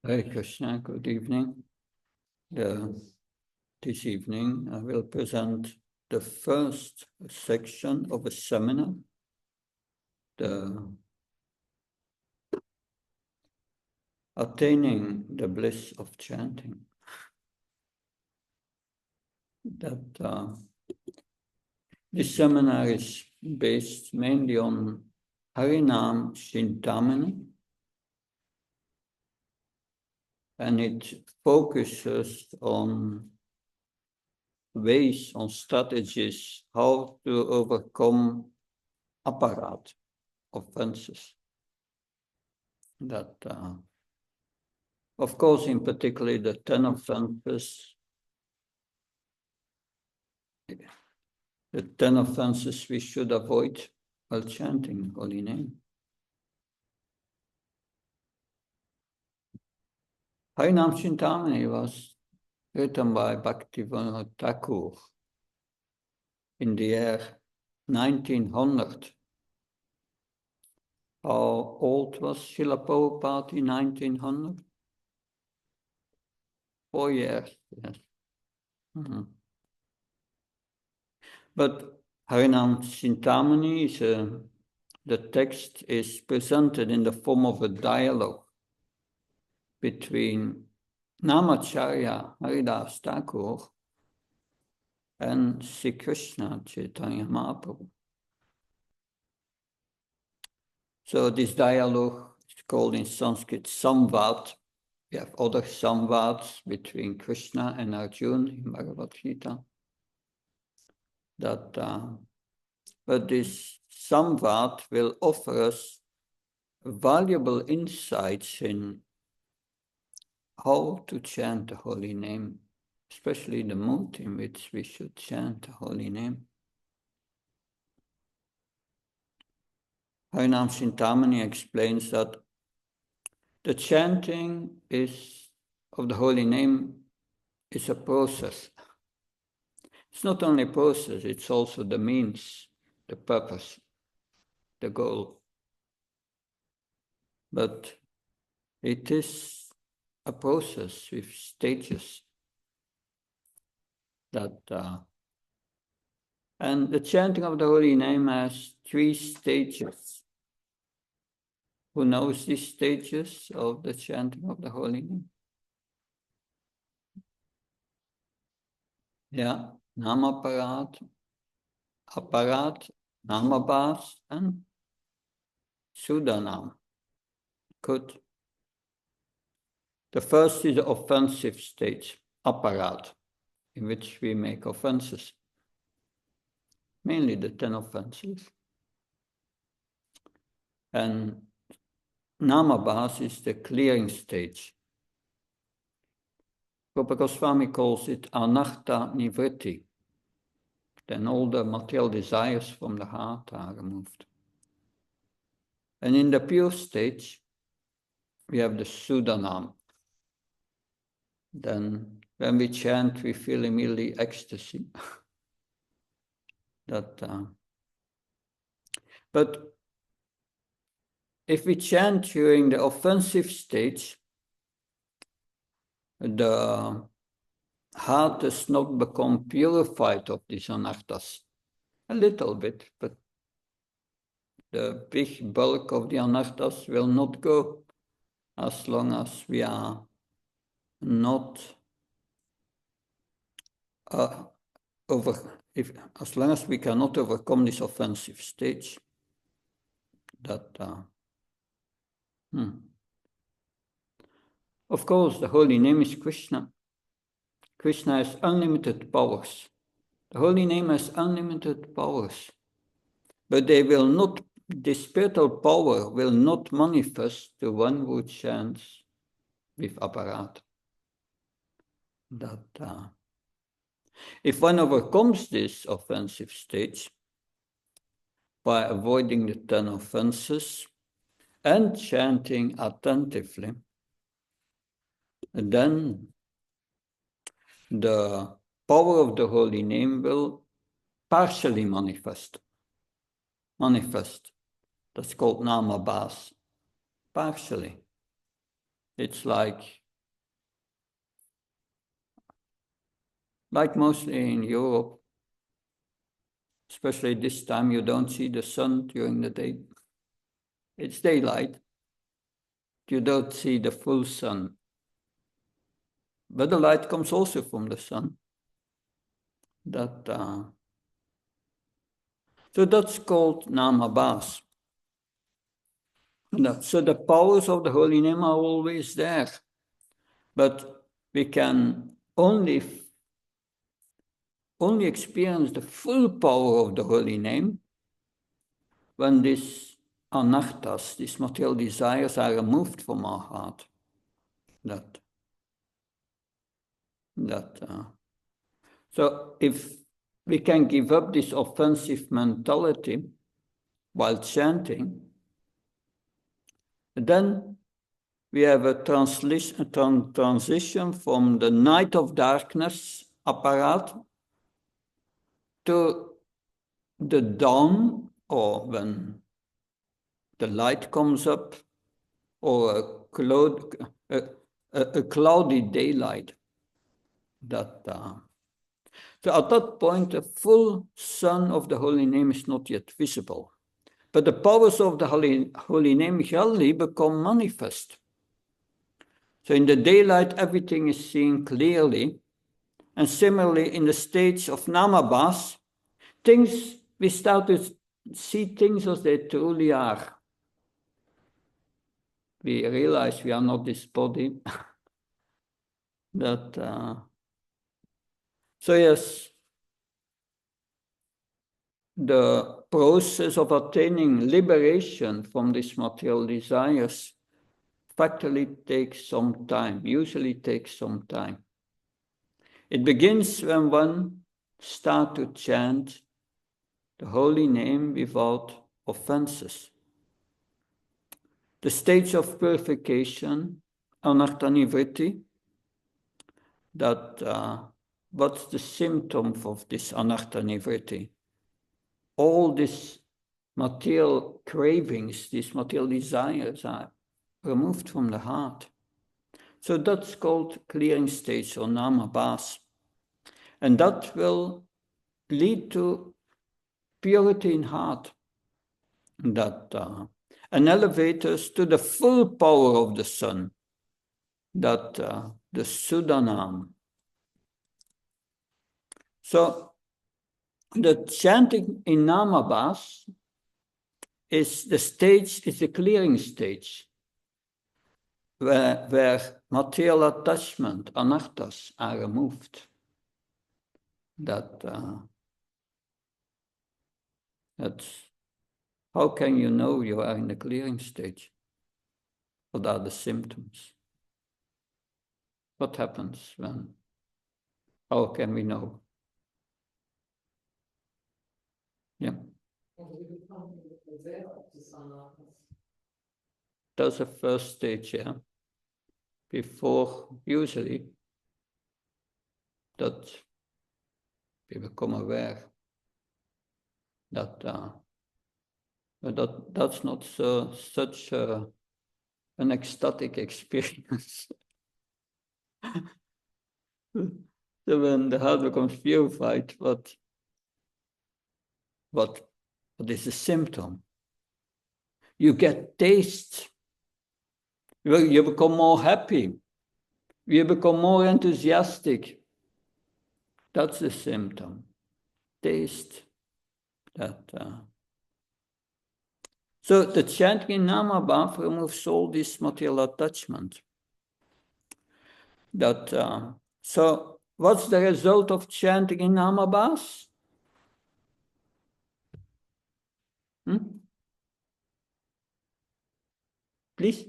Hare Krishna, good evening. This evening I will present the first section of a seminar, the Attaining the Bliss of Chanting. This seminar is based mainly on Harinam Chintamani, and it focuses on ways, on strategies, how to overcome apparat, offenses. Of course, in particular, the 10 offenses, we should avoid while chanting holy name. Harinam Chintamani was written by Bhaktivinoda Thakur in the year 1900. How old was Srila Prabhupada in 1900? 4 years, yes. But Harinam Chintamani is the text is presented in the form of a dialogue between Namacharya Haridas Thakur and Sri Krishna Chaitanya Mahaprabhu. So this dialogue is called in Sanskrit Samvad. We have other Samvads between Krishna and Arjuna in Bhagavad Gita. But this Samvad will offer us valuable insights in how to chant the holy name, especially the mood in which we should chant the holy name. Harinam Chintamani explains that the chanting of the holy name is a process. It's not only a process, it's also the means, the purpose, the goal. But it is a process with stages and the chanting of the holy name has 3 stages. Who knows these stages of the chanting of the holy name? Yeah, Namaparat, Aparat, Namabhas, and Sudanam. Good. The first is the offensive stage, Aparat, in which we make offenses. Mainly the 10 offenses. And Namabhas is the clearing stage. Rupa Goswami calls it Anartha Nivritti. Then all the material desires from the heart are removed. And in the pure stage, we have the Sudanam. Then when we chant, we feel immediately ecstasy. But if we chant during the offensive stage, the heart does not become purified of these anarthas. A little bit, but the big bulk of the anarthas will not go as long as we are not as long as we cannot overcome this offensive stage. Of course, the holy name is Krishna. Krishna has unlimited powers. The holy name has unlimited powers. But this spiritual power will not manifest to one who chants with apparat. If one overcomes this offensive stage by avoiding the 10 offenses and chanting attentively, then the power of the holy name will partially manifest. That's called namabhas, partially. It's like mostly in Europe, especially this time, you don't see the sun during the day. It's daylight. You don't see the full sun. But the light comes also from the sun. So that's called namabhas. So the powers of the holy name are always there. But we can only experience the full power of the holy name when these anarthas, these material desires, are removed from our heart. So if we can give up this offensive mentality while chanting, then we have a transition from the night of darkness apparat to the dawn, or when the light comes up, or a cloudy daylight. So at that point, the full sun of the holy name is not yet visible. But the powers of the holy name gradually become manifest. So in the daylight, everything is seen clearly. And similarly, in the stage of namabhas, we start to see things as they truly are. We realize we are not this body. So yes, the process of attaining liberation from these material desires factually takes some time, usually takes some time. It begins when one starts to chant the holy name without offenses. The stage of purification, anartha-nivritti, what's the symptom of this anartha-nivritti? All these material cravings, these material desires are removed from the heart. So that's called clearing stage or namabhas. And that will lead to purity in heart. And elevate us to the full power of the sun. The Sudanam. So the chanting in namabhas is the clearing stage, where material attachment, anarthas, are removed. That's how can you know you are in the clearing stage? What are the symptoms? What happens when? How can we know? Yeah. That's the first stage, yeah. Before, usually, that we become aware that's not such an ecstatic experience. So when the heart becomes purified, what is the symptom? You get taste. You become more happy. You become more enthusiastic. That's the symptom. Taste. So the chanting in namabhas removes all this material attachment. So what's the result of chanting in namabhas? Please?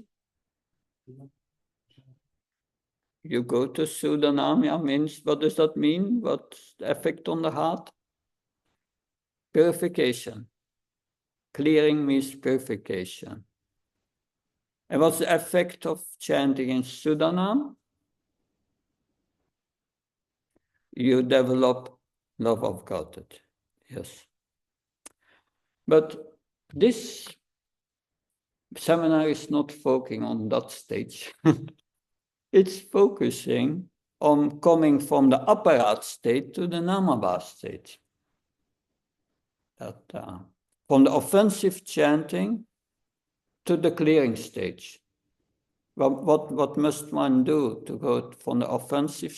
You go to Sudanamya means, what does that mean? What's the effect on the heart? Purification. Clearing means purification. And what's the effect of chanting in Sudanam? You develop love of God. Yes. But this seminar is not focusing on that stage. It's focusing on coming from the apparat state to the namabha state. From the offensive chanting to the clearing stage. What must one do to go from the offensive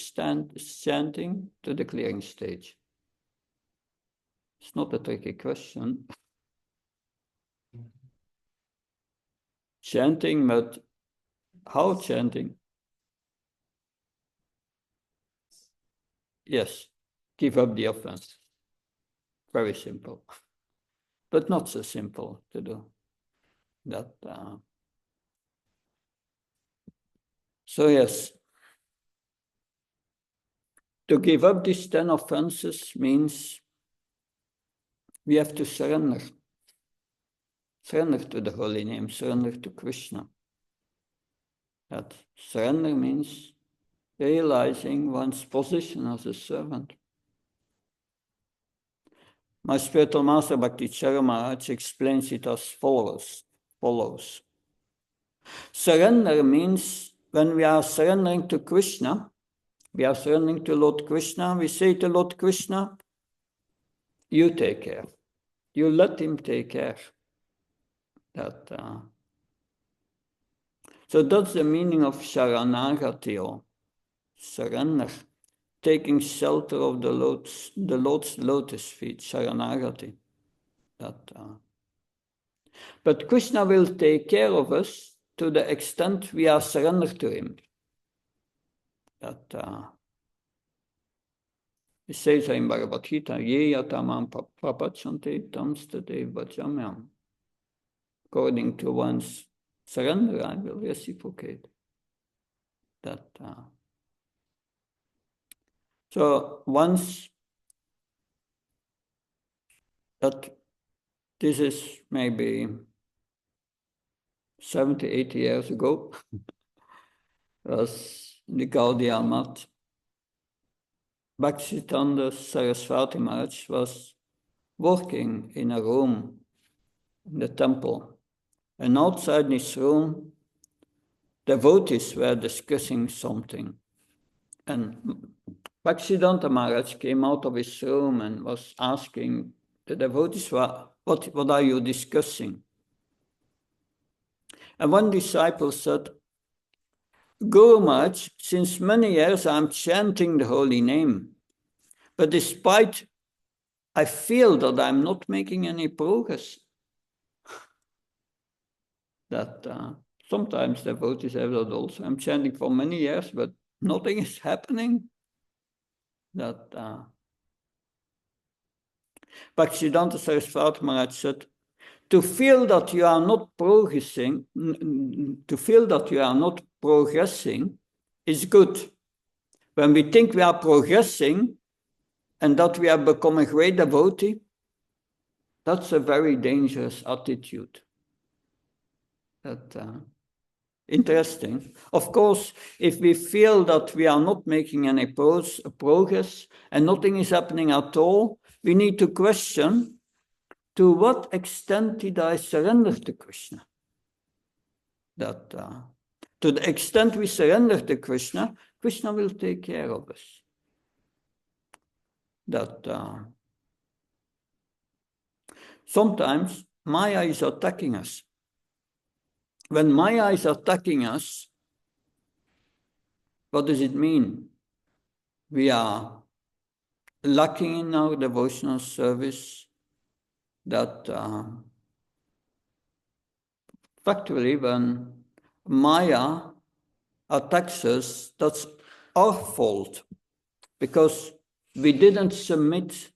chanting to the clearing stage? It's not a tricky question. Chanting, but how chanting? Yes, give up the offense. Very simple, but not so simple to do. So yes, to give up these 10 offenses means we have to surrender. Surrender to the holy name, surrender to Krishna. That surrender means realizing one's position as a servant. My spiritual master Bhakti Chara Maharaj explains it as follows. Surrender means when we are surrendering to Krishna, we are surrendering to Lord Krishna, we say to Lord Krishna, you take care. You let him take care. So that's the meaning of Sharanagati, or surrender, taking shelter of the Lord's lotus feet, Sharanagati. But Krishna will take care of us to the extent we are surrendered to him. It says in Bhagavad Gita, Ye yatamam prapachante tamstate vajamyam. According to one's surrender, I will reciprocate. So once that this is maybe 70, 80 years ago, was the Gaudiya Math. Bhaktisiddhanta Saraswati Maharaj was working in a room in the temple. And outside this room, devotees were discussing something. And Bhaktisiddhanta Maharaj came out of his room and was asking the devotees, what are you discussing? And one disciple said, Guru Maharaj, since many years I'm chanting the holy name, but despite I feel that I'm not making any progress. Sometimes devotees have that also. I'm chanting for many years, but nothing is happening. Bhaktisiddhanta Saraswati Maharaj said, to feel that you are not progressing, is good. When we think we are progressing and that we are becoming a great devotee, that's a very dangerous attitude. Interesting. Of course, if we feel that we are not making any progress and nothing is happening at all, we need to question, to what extent did I surrender to Krishna? To the extent we surrender to Krishna, Krishna will take care of us. Sometimes Maya is attacking us. When Maya is attacking us, what does it mean? We are lacking in our devotional service, factually, when Maya attacks us, that's our fault, because we didn't submit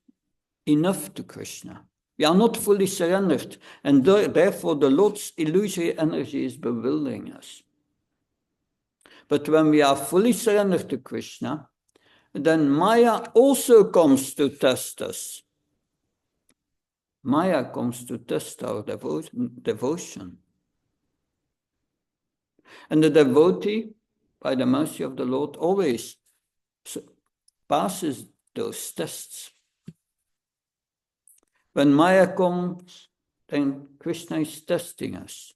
enough to Krishna. We are not fully surrendered, and therefore the Lord's illusory energy is bewildering us. But when we are fully surrendered to Krishna, then Maya also comes to test us. Maya comes to test our devotion. And the devotee, by the mercy of the Lord, always passes those tests. When Maya comes, then Krishna is testing us.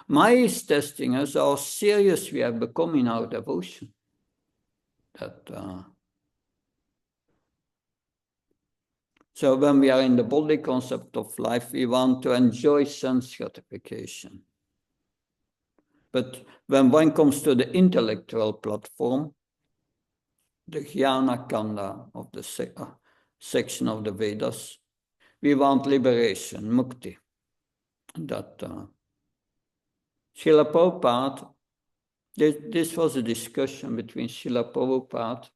Maya is testing us how serious we have become in our devotion. So when we are in the body concept of life, we want to enjoy sense gratification. But when one comes to the intellectual platform, the Jnana Kanda of the section of the Vedas, we want liberation, mukti. Srila Prabhupada, this was a discussion between Srila Prabhupada.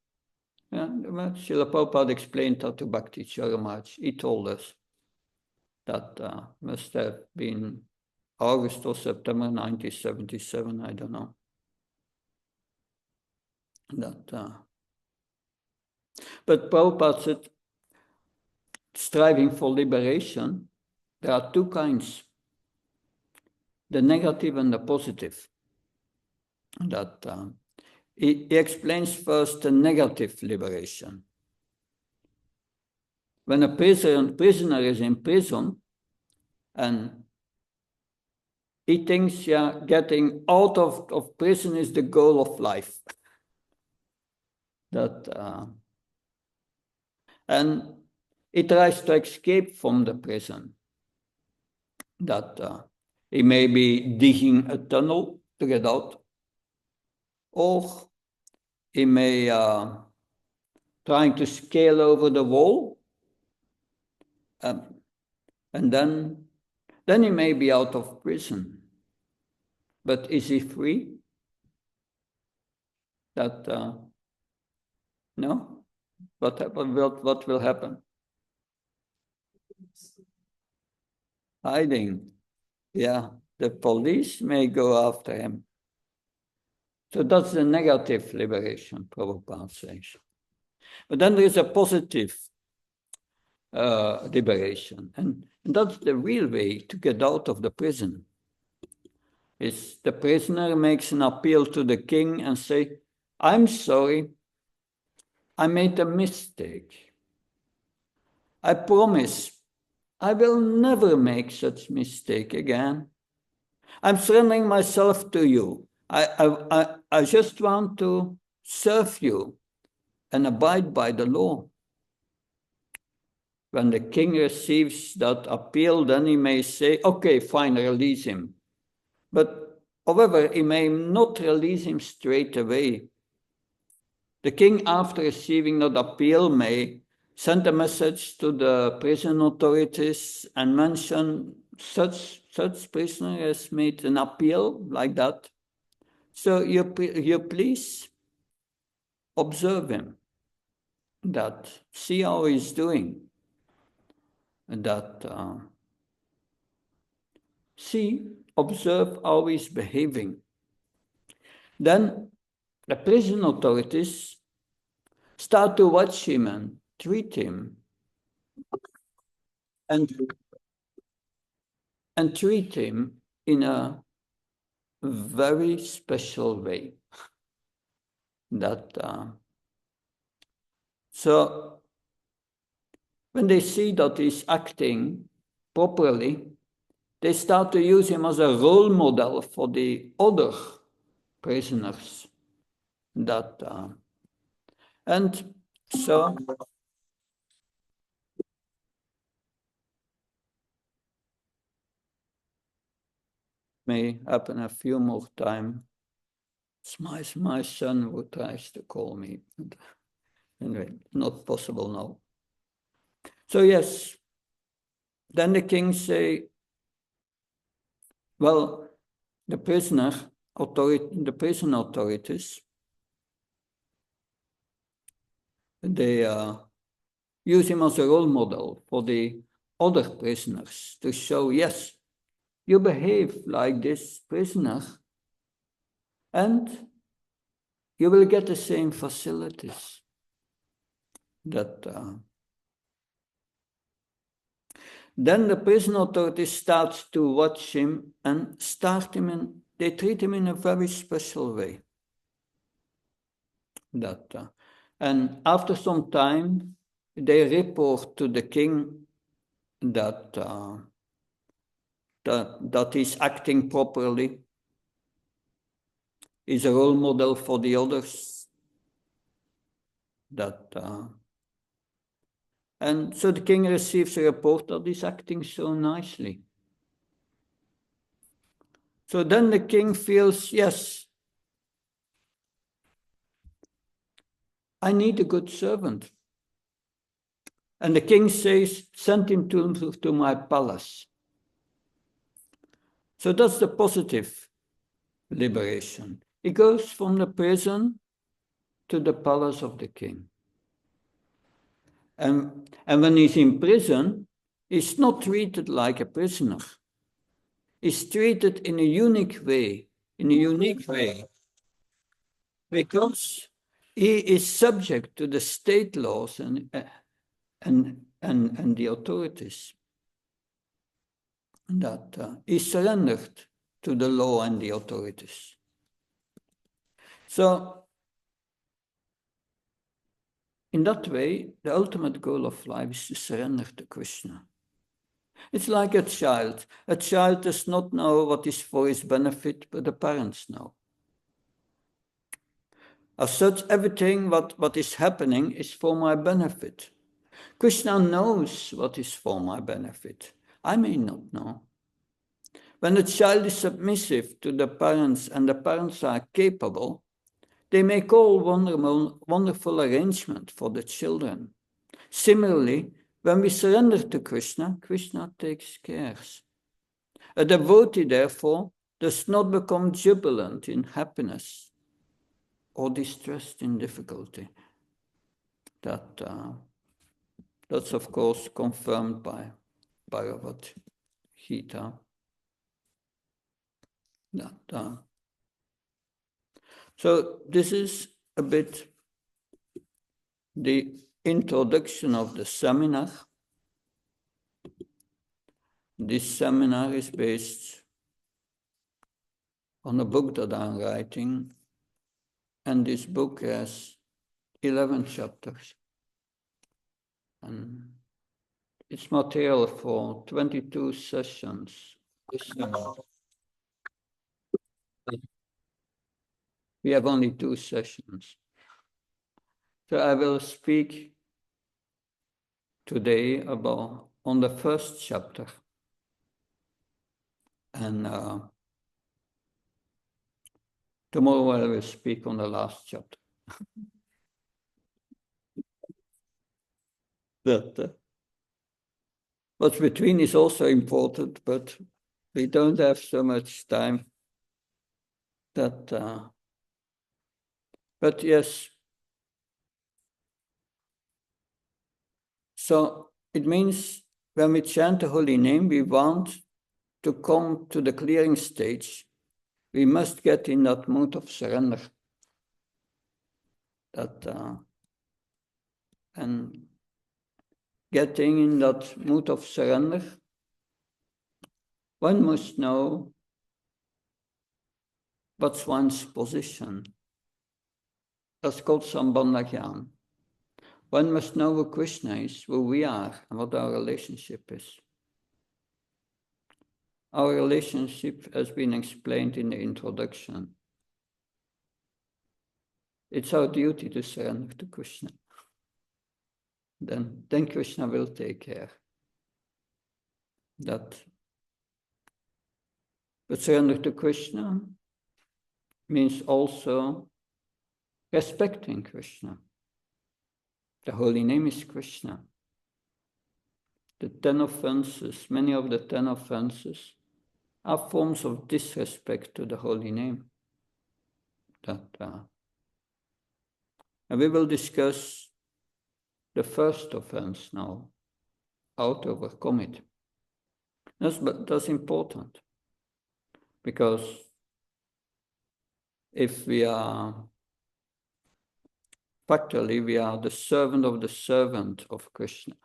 Srila Prabhupada explained that to Bhakti Charamaj. He told us that must have been August or September 1977, I don't know. But Prabhupada said, striving for liberation, there are two kinds, the negative and the positive. He explains first the negative liberation. When a prisoner is in prison and he thinks getting out of prison is the goal of life. And he tries to escape from the prison. He may be digging a tunnel to get out, or he may trying to scale over the wall, and then he may be out of prison. But is he free? No. What will happen? Hiding. Yeah, the police may go after him. So that's the negative liberation, Prabhupada says. But then there is a positive liberation. And that's the real way to get out of the prison. Is the prisoner makes an appeal to the king and say, I'm sorry, I made a mistake. I promise I will never make such mistake again. I'm surrendering myself to you. I just want to serve you and abide by the law. When the king receives that appeal, then he may say, okay, fine, release him. But however, he may not release him straight away. The king, after receiving that appeal, may send a message to the prison authorities and mention such prisoner has made an appeal like that. So you please observe him, see how he's doing, observe how he's behaving. Then the prison authorities start to watch him and treat him and treat him in a very special way. So when they see that he's acting properly, they start to use him as a role model for the other prisoners. And so may happen a few more times. It's my son who tries to call me. Anyway, not possible now. So yes, then the king say, well, the prison authorities, they use him as a role model for the other prisoners to show, yes, you behave like this prisoner and you will get the same facilities. Then the prison authorities start to watch him and they treat him in a very special way. And after some time, they report to the king that that he's acting properly, is a role model for the others. And so the king receives a report that he's acting so nicely. So then the king feels, yes, I need a good servant. And the king says, send him to my palace. So that's the positive liberation. He goes from the prison to the palace of the king. And when he's in prison, he's not treated like a prisoner. He's treated in a unique way, because he is subject to the state laws and the authorities. That he surrendered to the law and the authorities. So, in that way, the ultimate goal of life is to surrender to Krishna. It's like a child. A child does not know what is for his benefit, but the parents know. As such, everything what is happening is for my benefit. Krishna knows what is for my benefit. I may not know. When a child is submissive to the parents and the parents are capable, they make all wonderful arrangement for the children. Similarly, when we surrender to Krishna, Krishna takes care. A devotee, therefore, does not become jubilant in happiness or distressed in difficulty. That's of course confirmed by Bhagavad Gita. So this is a bit the introduction of the seminar. This seminar is based on a book that I'm writing, and this book has 11 chapters. And it's material for 22 sessions. We have only 2 sessions. So I will speak today on the first chapter. And tomorrow I will speak on the last chapter. What's between is also important, but we don't have so much time. But yes. So it means when we chant the holy name, we want to come to the clearing stage. We must get in that mood of surrender. And getting in that mood of surrender, one must know what's one's position. That's called Sambandha Gyan. One must know who Krishna is, who we are, and what our relationship is. Our relationship has been explained in the introduction. It's our duty to surrender to Krishna. Then Krishna will take care. But surrender to Krishna means also respecting Krishna. The holy name is Krishna. The 10 offenses, many of the 10 offenses, are forms of disrespect to the holy name. And we will discuss the first offense now, how to overcome it. That's important, because if we are, factually, we are the servant of Krishna.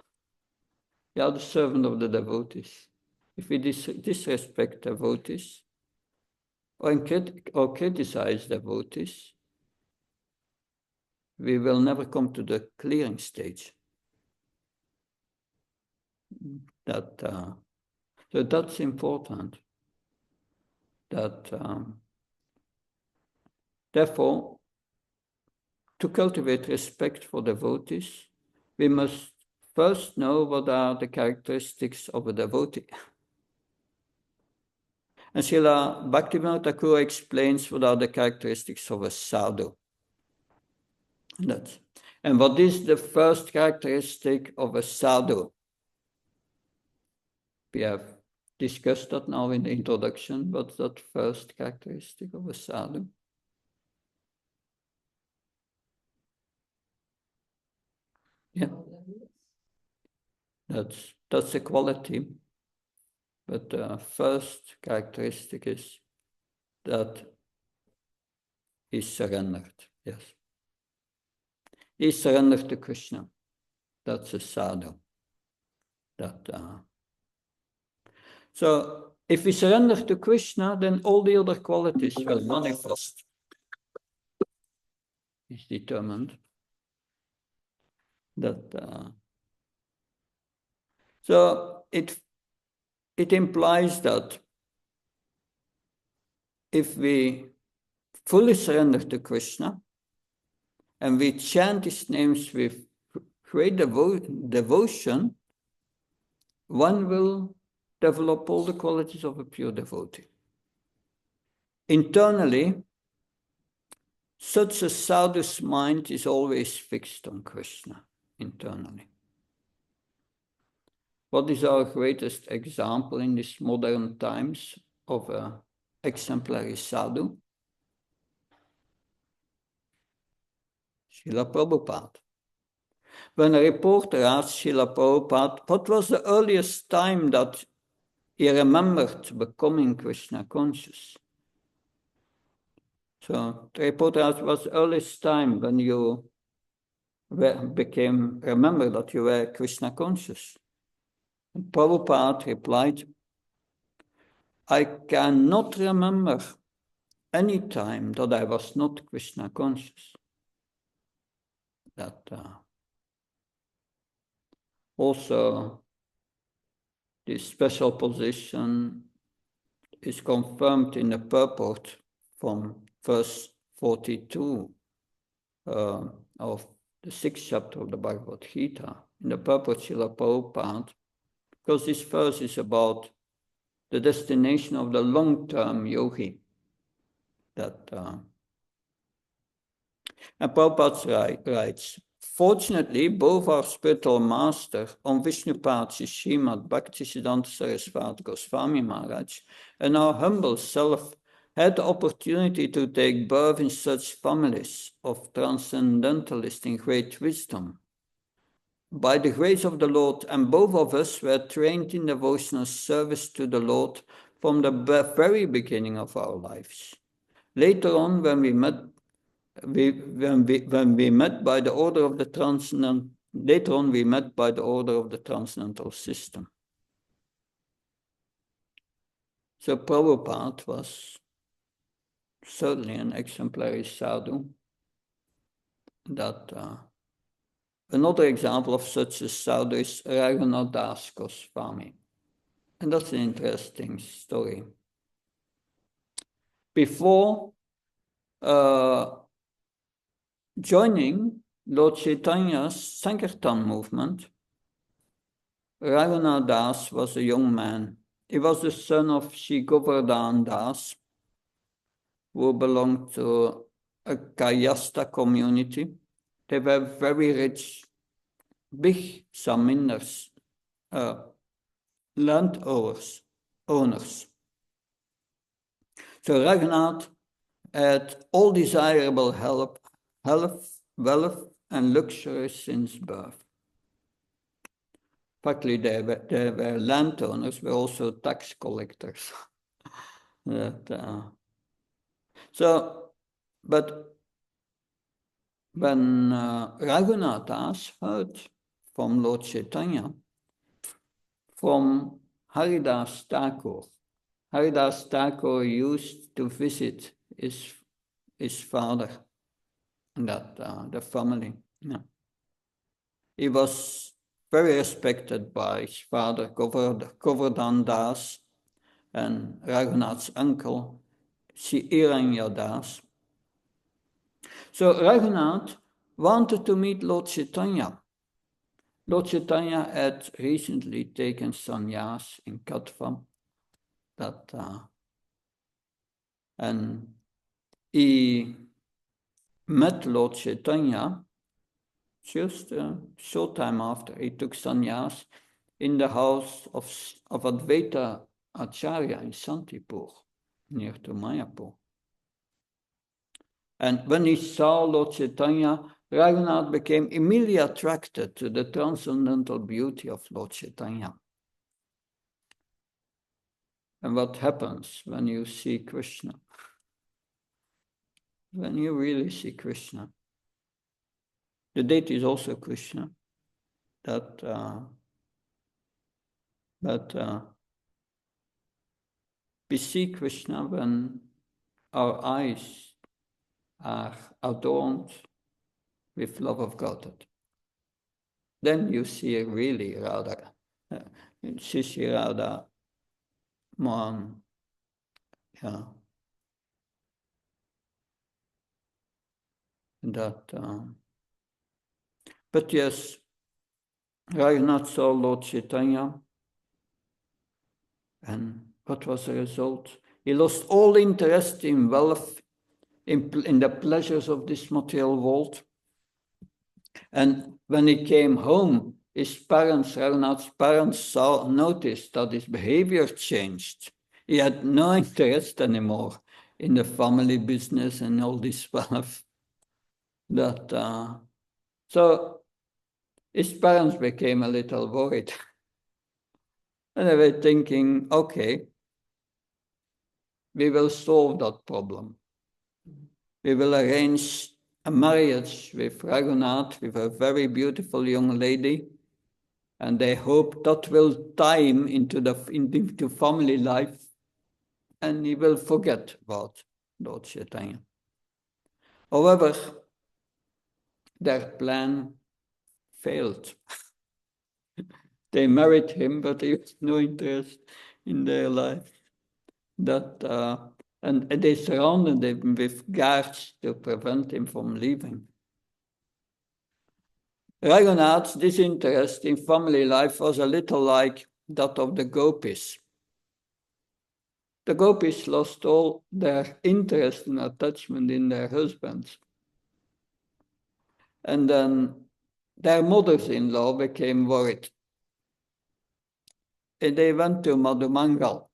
We are the servant of the devotees. If we disrespect devotees or criticize devotees, we will never come to the clearing stage. So So that's important. That therefore, to cultivate respect for devotees, we must first know what are the characteristics of a devotee. And Srila Bhaktivinoda Thakur explains what are the characteristics of a sadhu. And what is the first characteristic of a sadhu? We have discussed that now in the introduction. What's that first characteristic of a sadhu? Yeah, that's a quality. But the first characteristic is that he's surrendered. Yes, he's surrendered to Krishna. That's a sadhu. So if we surrender to Krishna, then all the other qualities will manifest. He's determined that. So it implies that if we fully surrender to Krishna and we chant his names with great devotion, one will develop all the qualities of a pure devotee. Internally, such a sadhu's mind is always fixed on Krishna, internally. What is our greatest example in these modern times of an exemplary sadhu? Srila Prabhupada. When a reporter asked Srila Prabhupada, what was the earliest time that he remembered becoming Krishna conscious? So the reporter asked, what's the earliest time when you remember that you were Krishna conscious? And Prabhupada replied, I cannot remember any time that I was not Krishna conscious. That also this special position is confirmed in the purport from verse 42 of the 6th chapter of the Bhagavad Gita. In the purport, Srila Prabhupada, because this verse is about the destination of the long-term yogi. And Prabhupada writes, fortunately, both our spiritual master, Om Vishnupad Srimad Bhaktisiddhanta Saraswati Goswami Maharaj, and our humble self had the opportunity to take birth in such families of transcendentalists in great wisdom. By the grace of the Lord, and both of us were trained in devotional service to the Lord from the very beginning of our lives. Later on, when we met by the order of the transcendental system. So Prabhupada was certainly an exemplary sadhu. Another example of such a sadhu is Raghunath Das Goswami. And that's an interesting story. Before joining Lord Chaitanya's Sankirtan movement, Raghunath Das was a young man. He was the son of Sri Govardhan Das, who belonged to a Kayasta community. They were very rich, big zamindars, landowners. So Raghunath had all desirable health, wealth, and luxury since birth. Partly they were landowners, but also tax collectors. But when Raghunath Das heard from Lord Chaitanya, from Haridas Thakur, Haridas Thakur used to visit his father, the family. Yeah. He was very respected by his father, Govardhan Das, and Raghunath's uncle, Sri Iranya Das. So Raghunath wanted to meet Lord Chaitanya. Lord Chaitanya had recently taken sannyas in Katva, and he met Lord Chaitanya just a short time after he took sannyas in the house of Advaita Acharya in Santipur, near to Mayapur. And when he saw Lord Chaitanya, Raghunath became immediately attracted to the transcendental beauty of Lord Chaitanya. And what happens when you see Krishna? When you really see Krishna. The deity is also Krishna. But we see Krishna when our eyes are adorned with love of God. Then you see really Radha, Shishi Radha, Mohan, yeah. But yes, Raghunath saw Lord Chaitanya, and what was the result? He lost all interest in wealth, in the pleasures of this material world. And when he came home, his parents, Raghunath's parents, noticed that his behavior changed. He had no interest anymore in the family business and all this wealth. So his parents became a little worried. And they were thinking, okay, we will solve that problem. We will arrange a marriage with Raghunath, with a very beautiful young lady, and they hope that will tie him into family life, and he will forget about Lord Chaitanya. However, their plan failed. They married him, but he had no interest in their life. And they surrounded him with guards to prevent him from leaving. Raghunath's disinterest in family life was a little like that of the gopis. The gopis lost all their interest and attachment in their husbands. And then their mothers-in-law became worried. And they went to Madhumangal.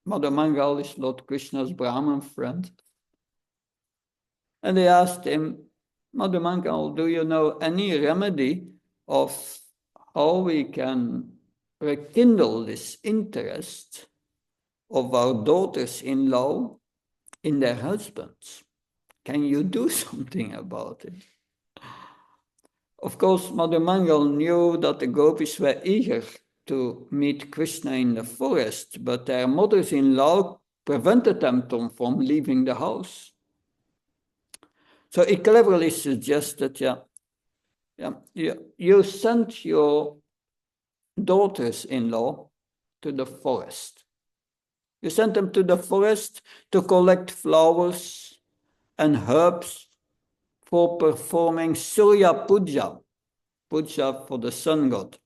Madhumangal is Lord Krishna's Brahmin friend. And they asked him, Madhumangal, do you know any remedy of how we can rekindle this interest of our daughters-in-law in their husbands? Can you do something about it? Of course, Madhumangal knew that the gopis were eager to meet Krishna in the forest, but their mothers-in-law prevented them from leaving the house. So he cleverly suggested, you send your daughters-in-law to the forest. You send them to the forest to collect flowers and herbs for performing Surya Puja, puja for the sun god.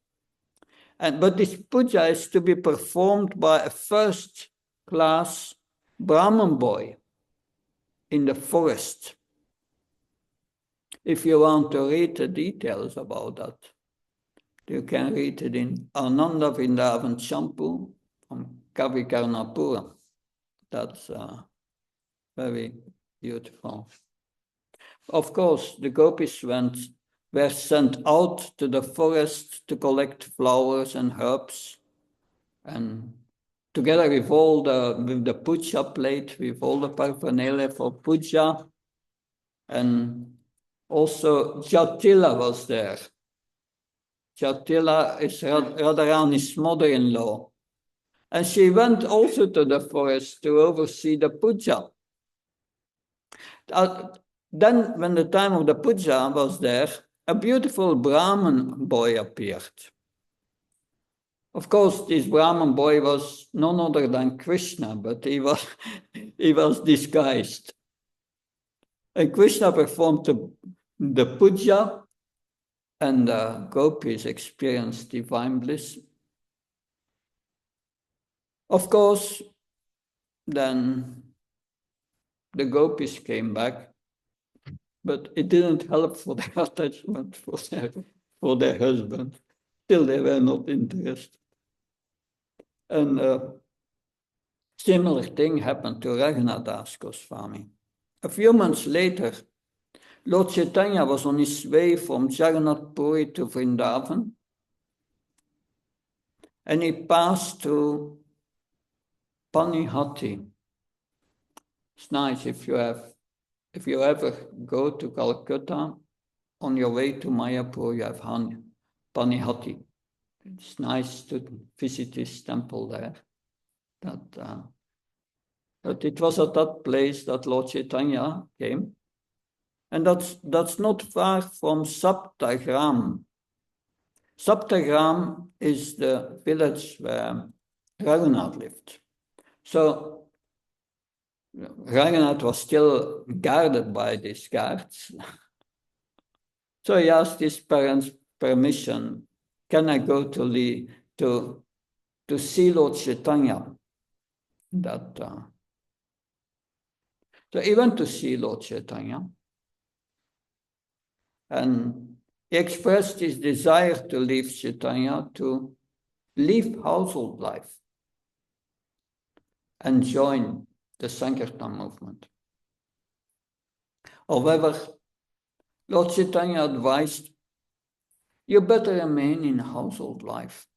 But this puja is to be performed by a first-class Brahmin boy in the forest. If you want to read the details about that, you can read it in Ananda Vrindavan Champu from Kavi Karnapura. That's very beautiful. Of course, the gopis were sent out to the forest to collect flowers and herbs, and together with the puja plate, with all the paraphernalia for puja, and also Jatila was there. Jatila is Radharani's mother-in-law, and she went also to the forest to oversee the puja. Then, when the time of the puja was there, a beautiful Brahmin boy appeared. Of course, this Brahmin boy was none other than Krishna, but he was disguised. And Krishna performed the puja, and the gopis experienced divine bliss. Of course, then the gopis came back, but it didn't help for their attachment for their husband. Still, they were not interested. And a similar thing happened to Raghunath Goswami. A few months later, Lord Chaitanya was on his way from Jagannath Puri to Vrindavan, and he passed through Panihati. It's nice if you ever go to Calcutta, on your way to Mayapur, you have Panihati. It's nice to visit this temple there. But it was at that place that Lord Chaitanya came. And that's not far from Saptagram. Saptagram is the village where Raghunath lived. So Raghunath was still guarded by these guards. So he asked his parents permission, can I go to see Lord Chaitanya? So he went to see Lord Chaitanya, and he expressed his desire to leave Chaitanya, to leave household life and join the Sankirtan movement. However, Lord Chaitanya advised, you better remain in household life.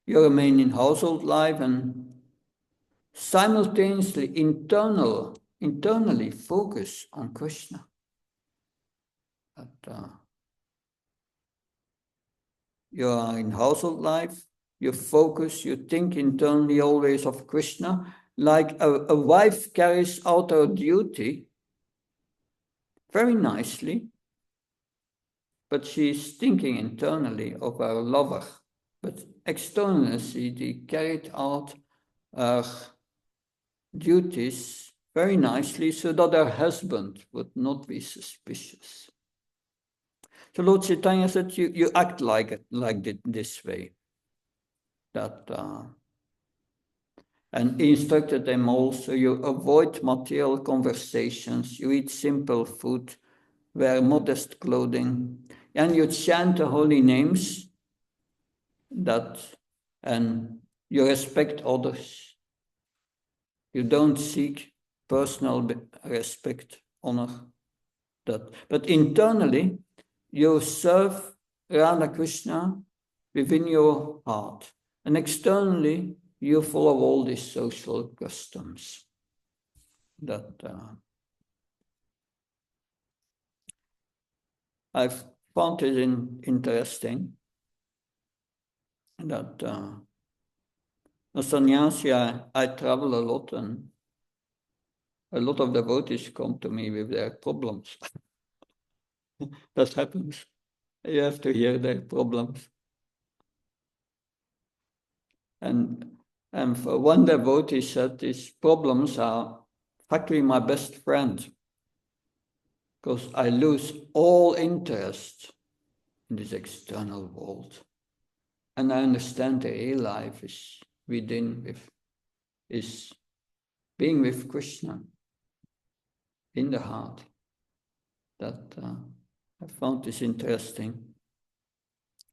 You remain in household life and simultaneously internally focus on Krishna. You are in household life, you focus, you think internally always of Krishna, like a wife carries out her duty very nicely, but she's thinking internally of her lover. But externally, she carried out her duties very nicely so that her husband would not be suspicious. So Lord Chaitanya said, you act like this way. And he instructed them also, you avoid material conversations, you eat simple food, wear modest clothing, and you chant the holy names, and you respect others. You don't seek personal respect, honor. But internally, you serve Radha Krishna within your heart. And externally, you follow all these social customs. I've found it interesting that as sannyasi, I travel a lot, and a lot of devotees come to me with their problems. That happens. You have to hear their problems. And for one devotee said, these problems are actually my best friend, because I lose all interest in this external world. And I understand the real life is being with Krishna in the heart. I found this interesting.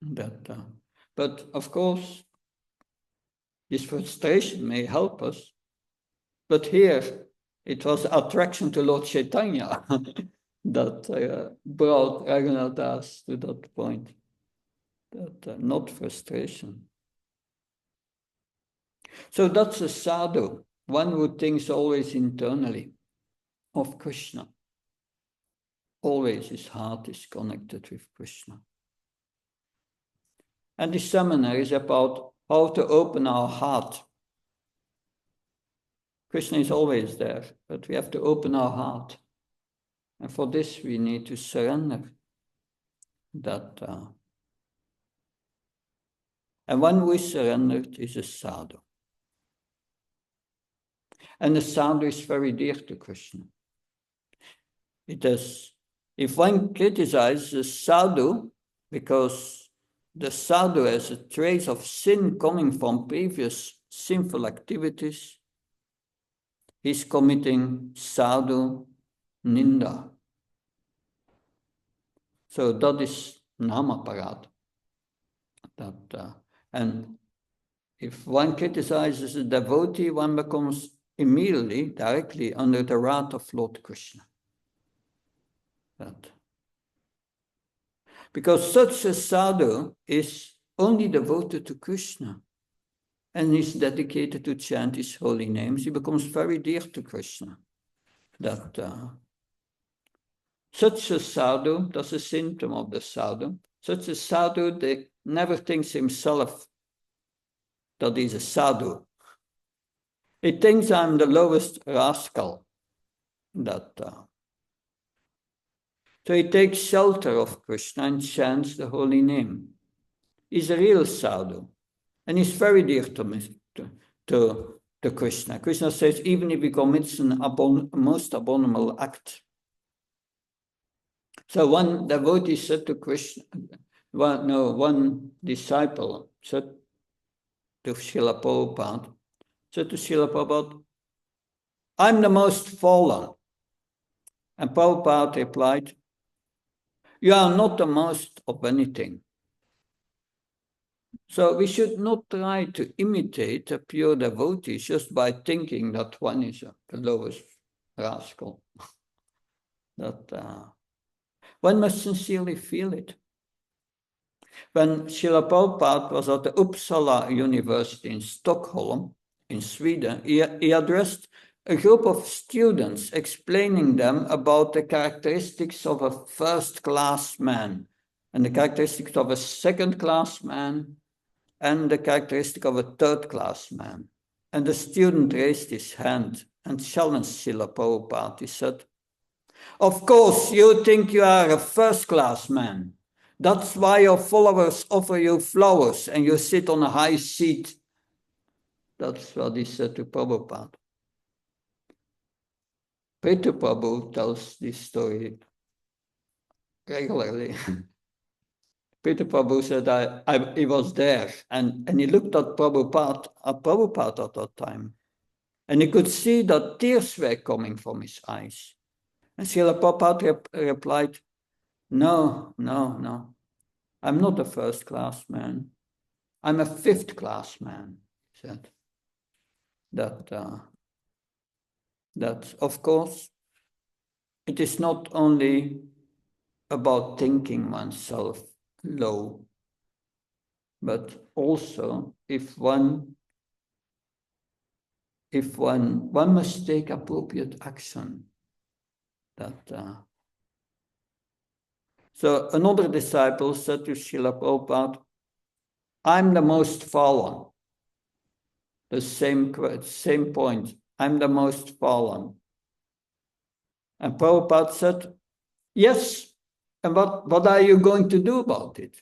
But of course, this frustration may help us. But here, it was attraction to Lord Chaitanya that brought Raghunath Das to that point. Not frustration. So that's a sadhu, one who thinks always internally of Krishna. Always his heart is connected with Krishna. And this seminar is about how to open our heart. Krishna is always there, but we have to open our heart And for this we need to surrender that. And one who is surrendered is a sadhu. And the sadhu is very dear to Krishna. It is, if one criticizes a sadhu because the sadhu has a trace of sin coming from previous sinful activities, he's committing sadhu ninda. So that is namaparad. And if one criticizes a devotee, one becomes immediately, directly under the wrath of Lord Krishna. Because such a sadhu is only devoted to Krishna and is dedicated to chant his holy names. He becomes very dear to Krishna. Such a sadhu, that's a symptom of the sadhu, such a sadhu that never thinks himself that he's a sadhu. He thinks I'm the lowest rascal. So he takes shelter of Krishna and chants the holy name. He's a real sadhu. And he's very dear to Krishna. Krishna says, even if he commits a most abominable act. So one devotee said to Krishna, one disciple said to Srila Prabhupada, I'm the most fallen. And Prabhupada replied, you are not the most of anything. So we should not try to imitate a pure devotee just by thinking that one is the lowest rascal. One must sincerely feel it. When Srila Prabhupada was at the Uppsala University in Stockholm, in Sweden, he addressed a group of students, explaining them about the characteristics of a first-class man and the characteristics of a second-class man and the characteristic of a third-class man. And the student raised his hand and challenged Srila Prabhupada. He said, of course, you think you are a first-class man. That's why your followers offer you flowers and you sit on a high seat. That's what he said to Prabhupada. Peter Prabhu tells this story regularly. Peter Prabhu said he was there and he looked at Prabhupada at that time. And he could see that tears were coming from his eyes. And Srila Prabhupada replied, no. I'm not a first-class man. I'm a fifth-class man, he said. That, of course, it is not only about thinking oneself low, but also one must take appropriate action. So another disciple said to Srila Prabhupada, I'm the most fallen. The same point. I'm the most fallen. And Prabhupada said, yes, and what are you going to do about it?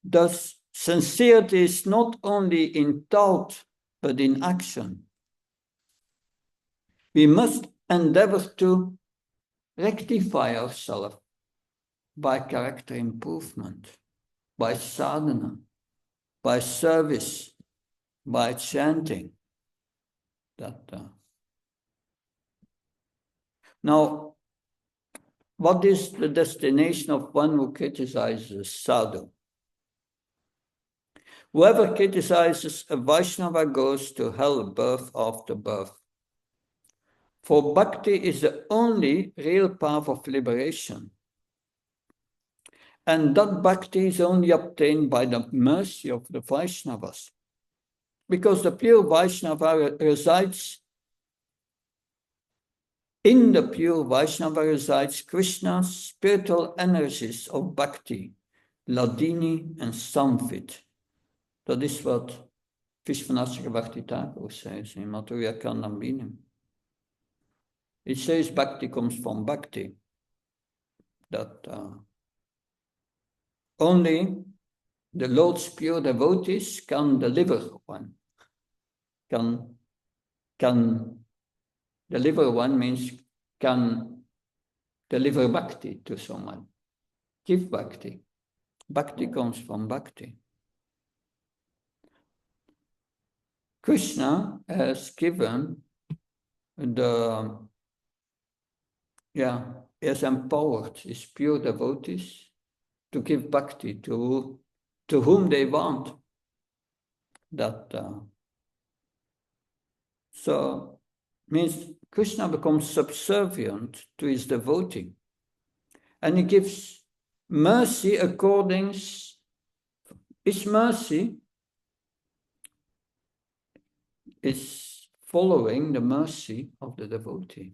Thus, sincerity is not only in thought, but in action. We must endeavor to rectify ourselves by character improvement, by sadhana, by service, by chanting. Now, what is the destination of one who criticizes sadhu? Whoever criticizes a Vaishnava goes to hell birth after birth. For bhakti is the only real path of liberation. And that bhakti is only obtained by the mercy of the Vaishnavas. Because the pure Vaishnava resides, in the pure Vaishnava resides Krishna's spiritual energies of bhakti, Ladini and Samvit. Dat is wat Vishwanath Bhakti Thakur says in Madhurya Kandambini. It says bhakti comes from bhakti. That only the Lord's pure devotees can deliver one. Can deliver one means can deliver bhakti to someone. Give bhakti. Bhakti comes from bhakti. Krishna has given has empowered his pure devotees to give bhakti to whom they want. That so means Krishna becomes subservient to his devotee, and he gives mercy according his mercy is following the mercy of the devotee.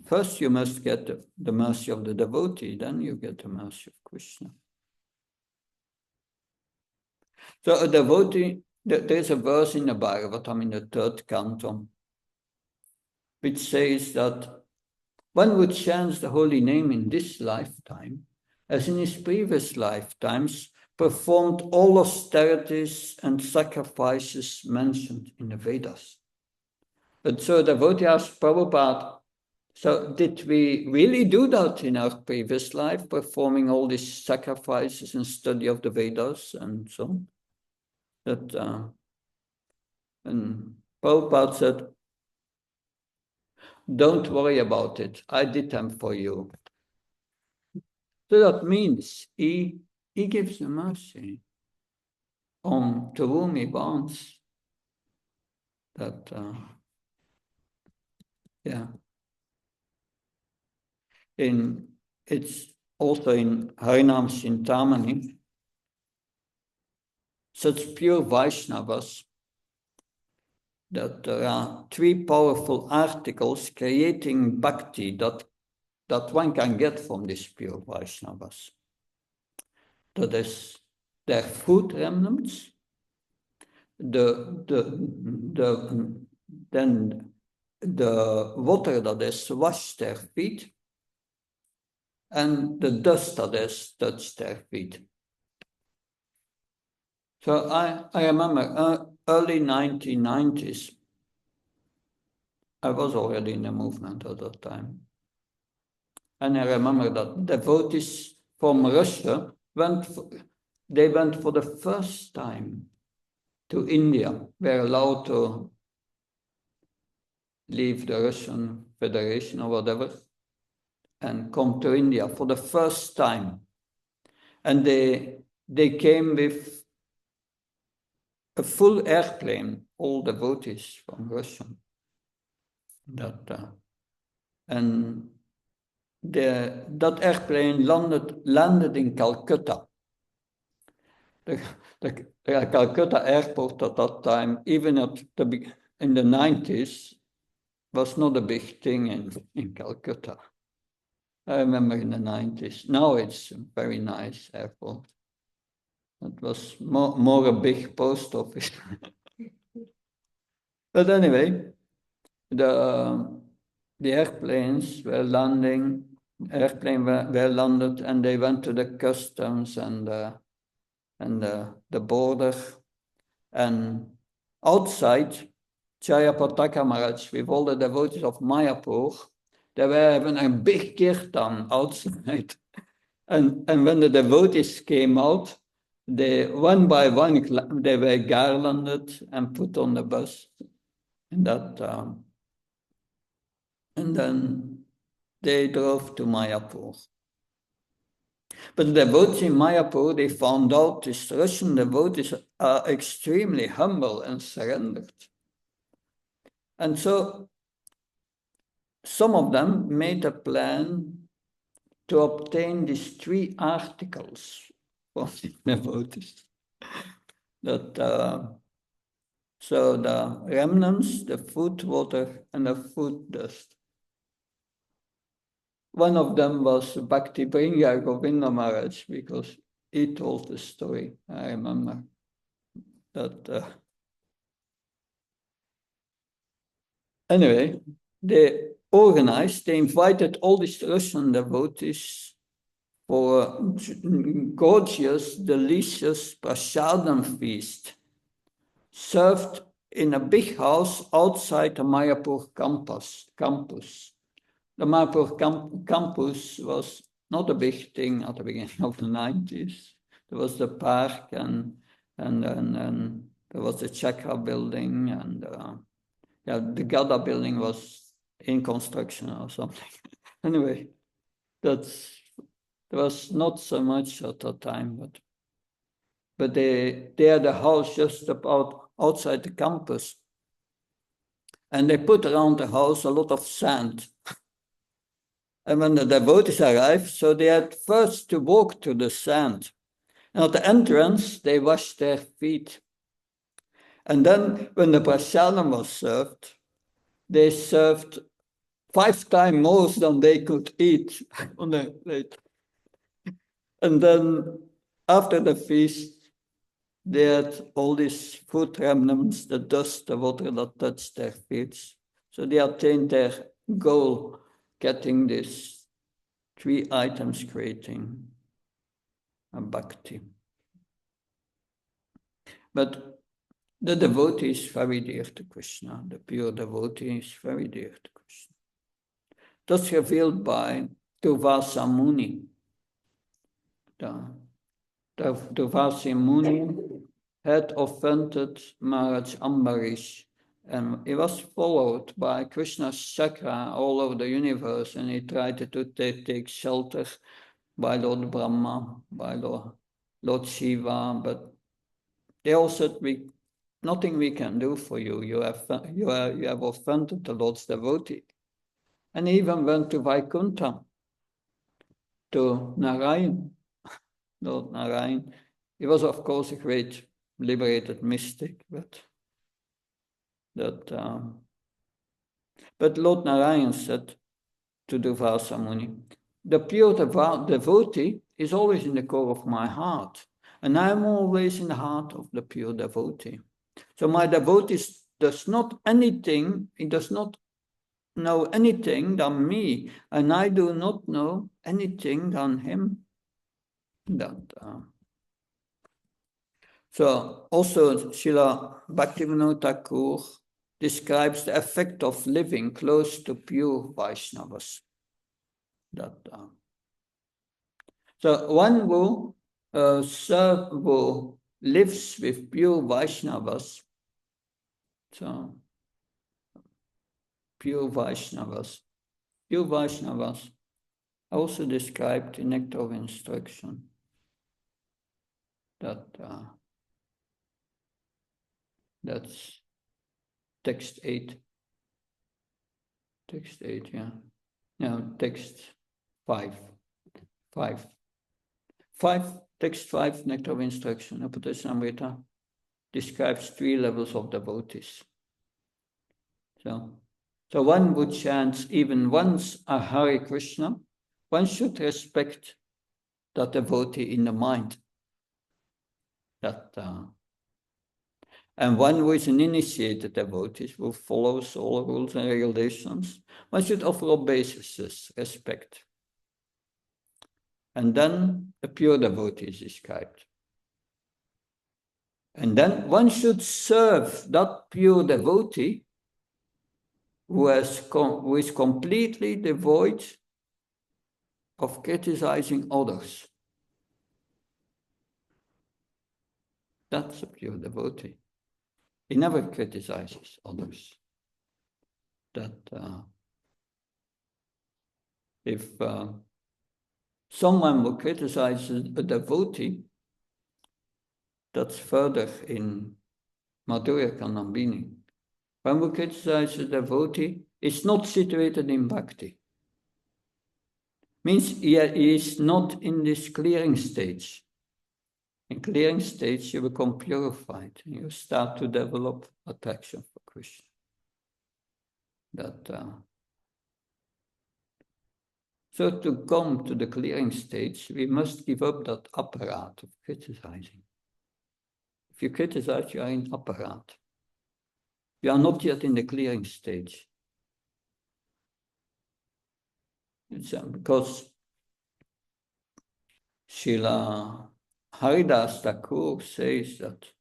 First, you must get the mercy of the devotee, then you get the mercy of Krishna. So a devotee, there's a verse in the Bhagavatam in the 3rd canto, which says that one who chants the holy name in this lifetime, as in his previous lifetimes, performed all austerities and sacrifices mentioned in the Vedas. But so the devotee asked Prabhupada, so did we really do that in our previous life, performing all these sacrifices and study of the Vedas and so on? And Prabhupada said, don't worry about it. I did them for you. So that means he gives the mercy to whom he wants. That, it's also in Harinam Chintamani, such pure Vaishnavas, that there are 3 powerful articles creating bhakti that one can get from these pure Vaishnavas. That is their food remnants, then the water that has washed their feet, and the dust that has touched their feet. So I remember early 1990s, I was already in the movement at that time. And I remember that devotees from Russia went for the first time to India, were allowed to leave the Russian Federation or whatever, and come to India for the first time. And they came with a full airplane, all devotees from Russia. And that airplane landed in Calcutta. The Calcutta airport at that time, even in the 90s, was not a big thing in Calcutta. I remember in the 90s. Now it's a very nice airport. It was more a big post office. But anyway, the airplanes were landing. Were landed, and they went to the customs and the border. And outside, Jayapataka Maharaj, with all the devotees of Mayapur, they were having a big kirtan outside. And when the devotees came out, they one by one they were garlanded and put on the bus. And then they drove to Mayapur. But the devotees in Mayapur, they found out these Russian devotees are extremely humble and surrendered. And so some of them made a plan to obtain these 3 articles from the devotees. So the remnants, the food, water, and the food dust. One of them was Bhakti Bringa Govinda Maharaj, because he told the story. I remember that. Anyway, organized. They invited all these Russian devotees for a gorgeous, delicious prasadam feast, served in a big house outside the Mayapur campus. The Mayapur campus was not a big thing at the beginning of the 90s. There was the park and there was the Chakra building, and the Gada building was in construction or something. Anyway, there was not so much at that time, but they had a house just about outside the campus, and they put around the house a lot of sand. And when the devotees arrived, so they had first to walk to the sand. And at the entrance, they washed their feet. And then when the prasadam was served, they served 5 times more than they could eat on their plate. And then after the feast, they had all these food remnants, the dust, the water that touched their feet. So they attained their goal, getting these 3 items, creating a bhakti. But the devotee is very dear to Krishna. The pure devotee is very dear to Krishna. That's revealed by Durvasa Muni. The Durvasa Muni had offended Maharaj Ambarish, and he was followed by Krishna's chakra all over the universe, and he tried to take shelter by Lord Brahma, by Lord Shiva, but they all said, nothing we can do for you. You have offended the Lord's devotee. And he even went to Vaikuntha, to Narayan, Lord Narayan. He was, of course, a great liberated mystic, but Lord Narayan said to Durvasa Muni, the pure devotee is always in the core of my heart, and I am always in the heart of the pure devotee. So my devotee does not know anything than me, and I do not know anything than him. So also Srila Bhaktivinoda Thakur describes the effect of living close to pure Vaishnavas. So one who lives with pure Vaishnavas, so pure Vaishnavas also described in Nectar of Instruction. That's text 8. Text 8, yeah. No, text 5. 5, text 5, Nectar of Instruction, Upadesamrita, describes 3 levels of devotees. So one who chants even once a Hare Krishna, one should respect that devotee in the mind. And one who is an initiated devotee, who follows all rules and regulations, one should offer obeisances, respect. And then a pure devotee is described. And then one should serve that pure devotee who is completely devoid of criticizing others. That's a pure devotee. He never criticizes others. If someone will criticize a devotee, that's further in Madhurya Kanambini. When we criticize a devotee, it's not situated in bhakti. Means he is not in this clearing stage. In clearing stage, you become purified. You start to develop attraction for Krishna. So to come to the clearing stage, we must give up that apparat of criticizing. If you criticize, you are in apparat. You are not yet in the clearing stage. Because Srila Haridas Thakur says that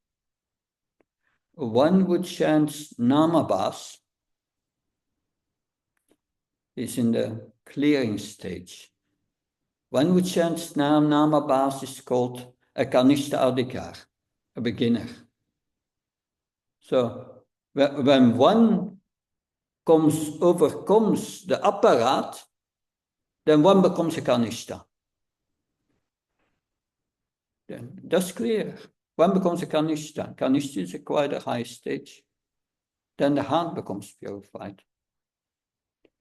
one who chants Namabhas is in the clearing stage. One who chants Namabhas is called a Kanishta Adhikar, a beginner. So when one overcomes the apparat, then one becomes a Kanishta. Then that's clear. One becomes a Kanishta. Kanishta is quite a high stage. Then the heart becomes purified.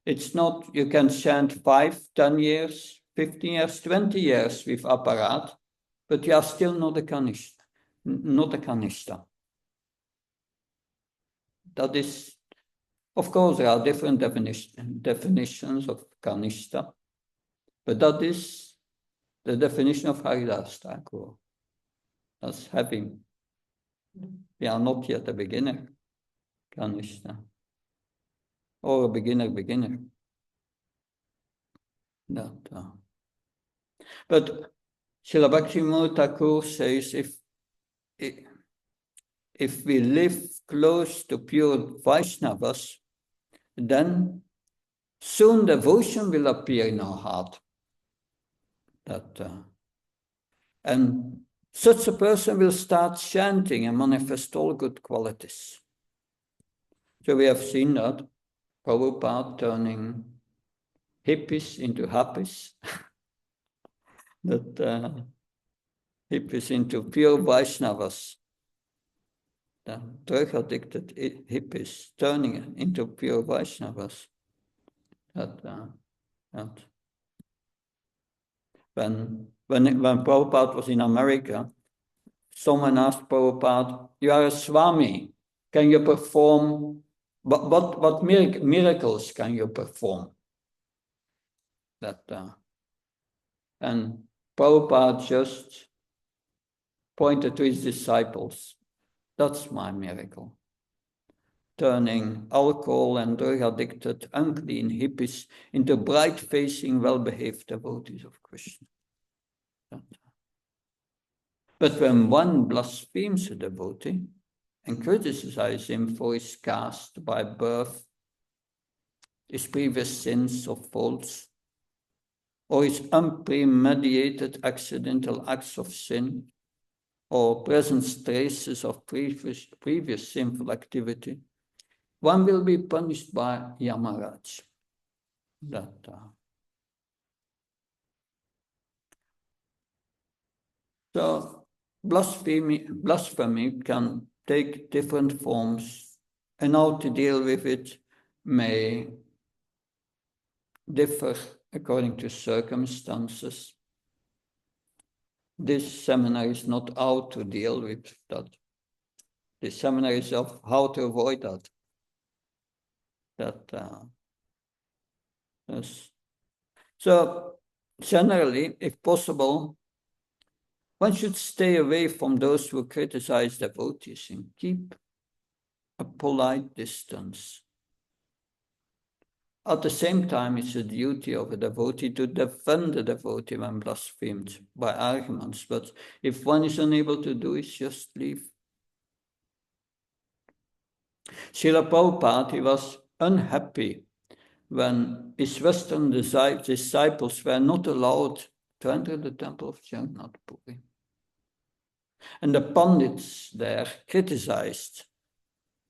It's not, you can chant 5, 10 years, 15 years, 20 years with apparat, but you are still not a Kanishta. Not a Kanishta. That is, of course, there are different definitions of Kanishta, but that is the definition of Haridas Thakur. That's having. We are not yet a beginner, Kanishta, or a beginner. That, but Srila Bhaktivinoda Thakur says if we live close to pure Vaishnavas, then soon devotion will appear in our heart. And such a person will start chanting and manifest all good qualities. So we have seen that Prabhupada turning hippies into happies, that hippies into pure Vaishnavas, the drug-addicted hippies turning into pure Vaishnavas. When Prabhupada was in America, someone asked Prabhupada, "You are a Swami, can you perform, what miracles can you perform?" And Prabhupada just pointed to his disciples. That's my miracle. Turning alcohol and drug-addicted, unclean hippies into bright-facing, well-behaved devotees of Krishna. But when one blasphemes a devotee and criticizes him for his caste by birth, his previous sins or faults, or his unpremeditated accidental acts of sin, or present traces of previous sinful activity, one will be punished by Yamaraj. So blasphemy can take different forms, and how to deal with it may differ according to circumstances. This seminar is not how to deal with that. This seminar is of how to avoid that. So generally, if possible, one should stay away from those who criticize devotees and keep a polite distance. At the same time, it's a duty of a devotee to defend the devotee when blasphemed by arguments. But if one is unable to do it, just leave. Srila Prabhupada, he was unhappy when his Western disciples were not allowed to enter the temple of Jagannath Puri. And the Pandits there criticized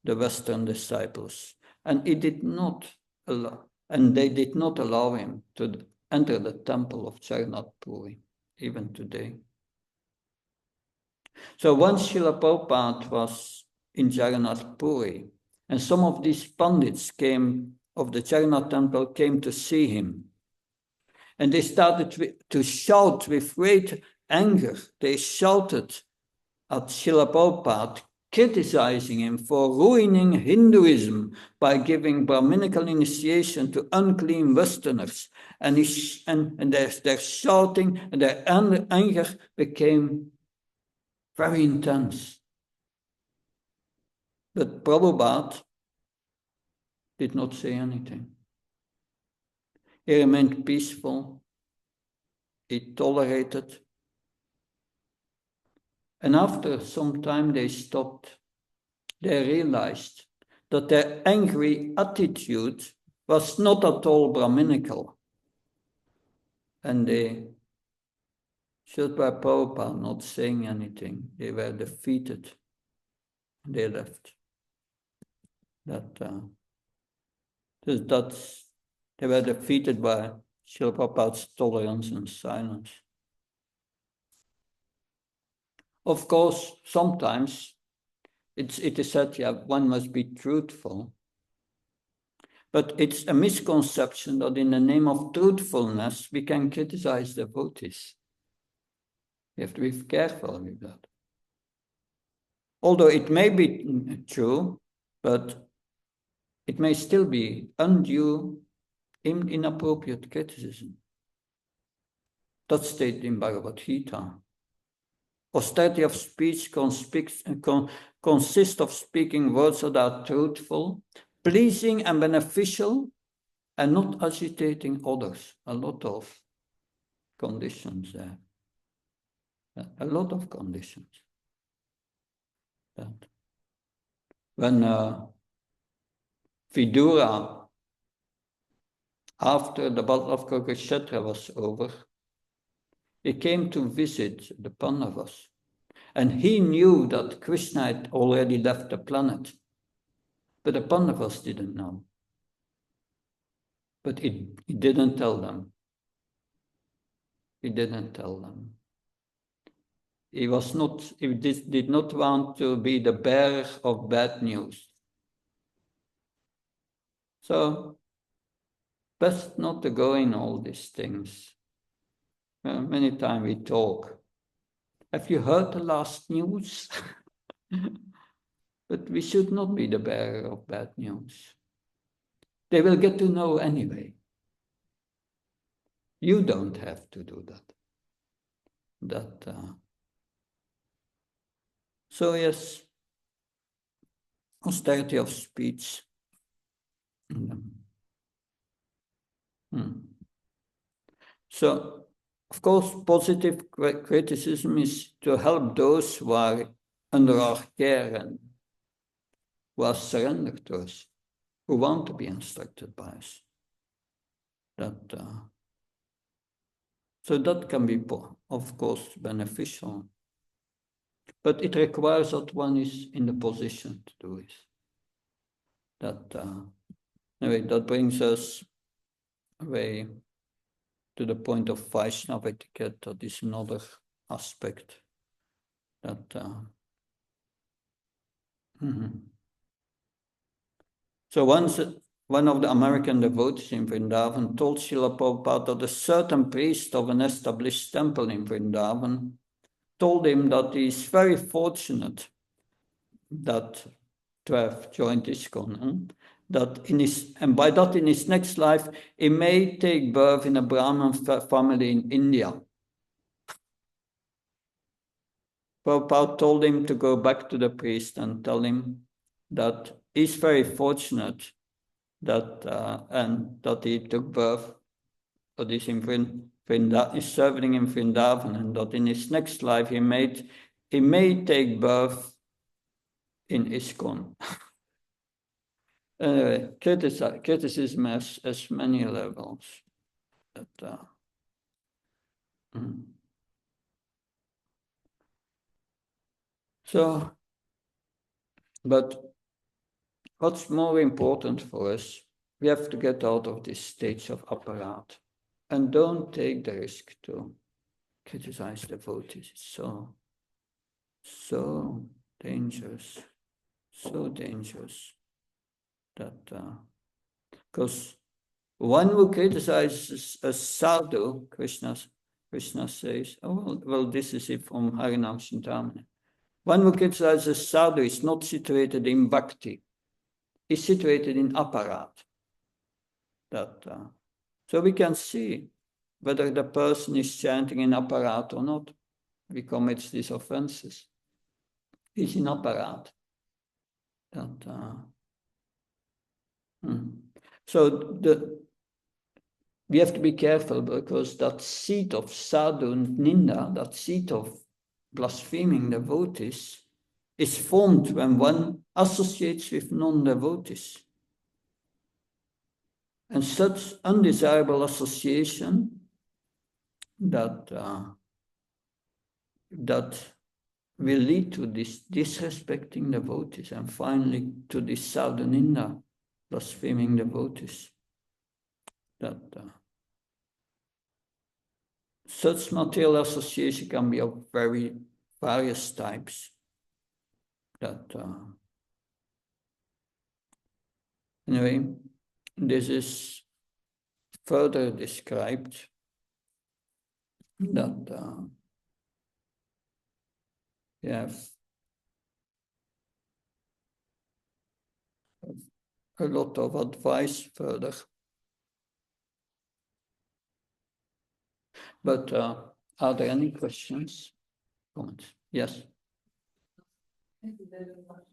the Western disciples, and they did not allow him to enter the temple of Jagannath Puri, even today. So once Srila Prabhupada was in Jagannath Puri, and some of these Pandits of the Jagannath temple came to see him, and they started to shout with great anger. They shouted at Srila Prabhupada, criticizing him for ruining Hinduism by giving Brahminical initiation to unclean Westerners. And their shouting and their anger became very intense. But Prabhupada did not say anything. He remained peaceful. He tolerated. And after some time they stopped. They realized that their angry attitude was not at all Brahminical. And they, just by Prabhupada not saying anything, they were defeated. They left. They were defeated by Srila Prabhupada's tolerance and silence. Of course, sometimes it is said, yeah, one must be truthful. But it's a misconception that in the name of truthfulness, we can criticize devotees. You have to be careful with that. Although it may be true, but it may still be undue, inappropriate criticism. That's stated in Bhagavad Gita. Austerity of speech consists of speaking words that are truthful, pleasing and beneficial, and not agitating others. A lot of conditions there. A lot of conditions. That. When Vidura, after the Battle of Kurukshetra was over, he came to visit the Pandavas. And he knew that Krishna had already left the planet. But the Pandavas didn't know. But he didn't tell them. He didn't tell them. He did not want to be the bearer of bad news. So, best not to go in all these things. Many times we talk. Have you heard the last news? But we should not be the bearer of bad news. They will get to know anyway. You don't have to do that. So yes, austerity of speech. So, of course, positive criticism is to help those who are under our care and who are surrendered to us, who want to be instructed by us. So that can be, of course, beneficial. But it requires that one is in the position to do it. Anyway, that brings us away to the point of Vaishnava etiquette. That is another aspect. So once one of the American devotees in Vrindavan told Srila Prabhupada that a certain priest of an established temple in Vrindavan told him that he is very fortunate to have joined ISKCON, and by that in his next life he may take birth in a Brahmin family in India. Prabhupada told him to go back to the priest and tell him that he's very fortunate and that he took birth, that he's serving in Vrindavan, and that in his next life he may take birth in ISKCON. Anyway, criticism has many levels. So, but what's more important for us, we have to get out of this stage of apparat and don't take the risk to criticize devotees. It's so dangerous, because one who criticizes a sadhu, Krishna says, well, this is it from Harinam Chintamani. One who criticizes a sadhu is not situated in bhakti, is situated in apparat. So we can see whether the person is chanting in apparat or not. He commits these offenses. He's in apparat. So we have to be careful, because that seed of sadhu and ninda, that seed of blaspheming devotees, is formed when one associates with non-devotees. And such undesirable association that will lead to this disrespecting devotees, and finally to this sadhu ninda, blaspheming devotees. That such material association can be of very various types. That anyway, this is further described, that you have a lot of advice further. But are there any questions? Comments? Yes. Thank you very much.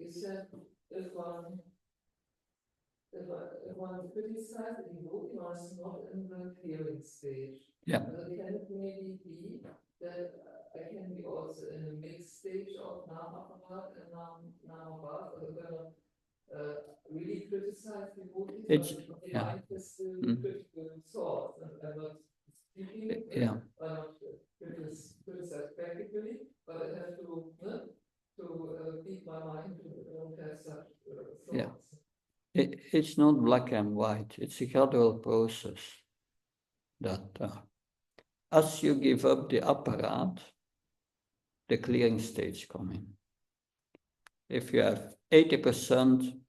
You said if one criticizes the devotee, one is not in the clearing stage. Yeah. Can it maybe be that I can be also in a mixed stage of Namaparat and Namabhat, really criticize devotees? It's, the yeah. mind has still critical thoughts, and I'm not speaking, yeah. I'm not criticize practically, but I have to keep my mind to don't have such thoughts. Yeah. It's not black and white. It's a gradual process. That as you give up the apparat, the clearing stage comes in. If you have 80%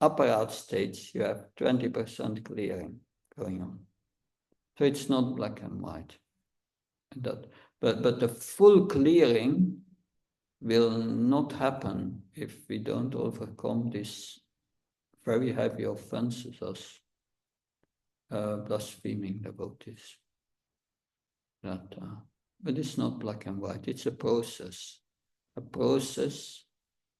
apparat stage, you have 20% clearing going on. So it's not black and white. But the full clearing will not happen if we don't overcome these very heavy offenses as blaspheming devotees. But it's not black and white. It's a process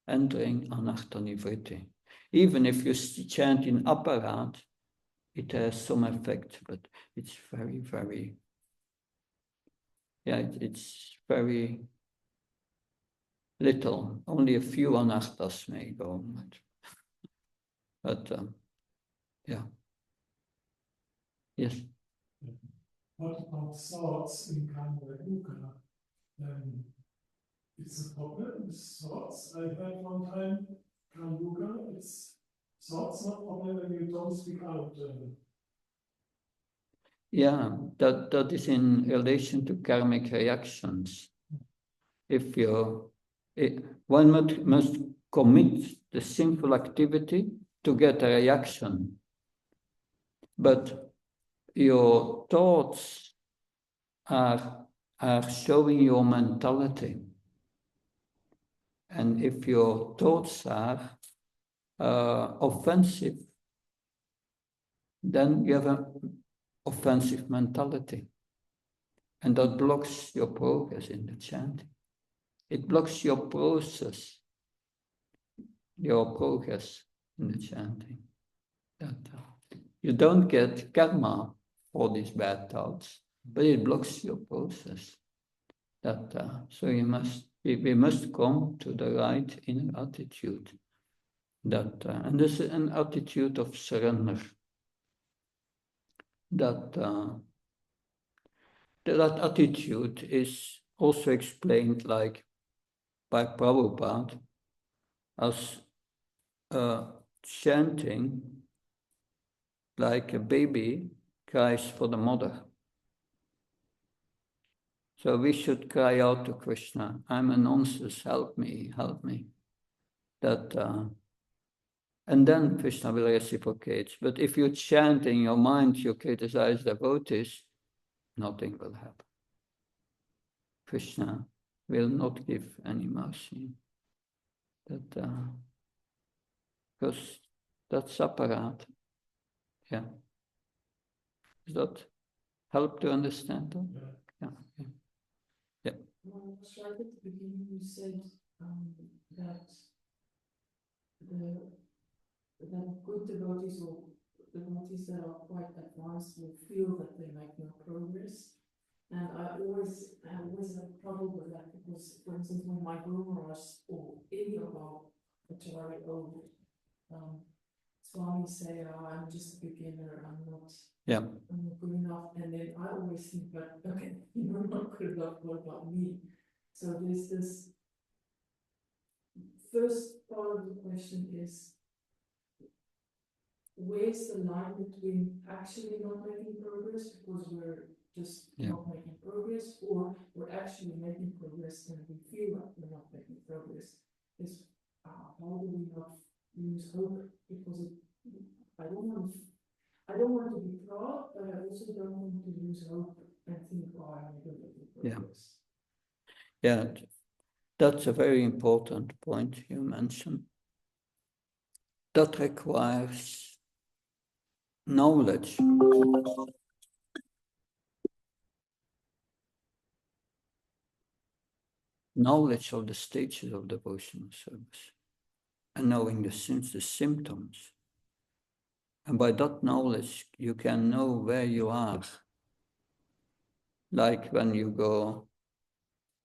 entering anartha nivritti. Even if you chant in apparat, it has some effect, but it's very, very, it's very little. Only a few anarthas may go. But yeah. Yes. What about thoughts in Kanda Yoga? It's a problem with thoughts. I heard one time, Kanda Yoga, it's thoughts not problem when you don't speak out. Yeah, that is in relation to karmic reactions. If one must commit the sinful activity to get a reaction, but your thoughts are showing your mentality. And if your thoughts are offensive, then you have an offensive mentality. And that blocks your progress in the chanting. It blocks your process, your progress in the chanting. You don't get karma for these bad thoughts, but it blocks your process. So we must come to the right inner attitude. And this is an attitude of surrender. That attitude is also explained like by Prabhupada as chanting like a baby cries for the mother. So we should cry out to Krishna, I'm a nonsense, help me, help me. And then Krishna will reciprocate. But if you chant in your mind, you criticize devotees, nothing will happen. Krishna will not give any mercy. Because that's apparat. Yeah. Does that help to understand that? Yeah. Right at the beginning, you said that good devotees or devotees that are quite advanced will feel that they make no progress. And I always have trouble with that because, for instance, when my gurus or any of our very old Swamis say, oh, I'm just a beginner, I'm not good enough. And then I always think, but okay, you're not good enough, what about me? So there's this first part of the question is, where's the line between actually not making progress because we're just not making progress, or we're actually making progress and we feel like we're not making progress? Is how do we not lose hope? Because I don't want to be proud, but I also don't want to lose hope and think, oh, I'm not making progress. Yeah, that's a very important point you mentioned. That requires knowledge. Knowledge of the stages of devotional service and knowing the symptoms. And by that knowledge, you can know where you are. Like when we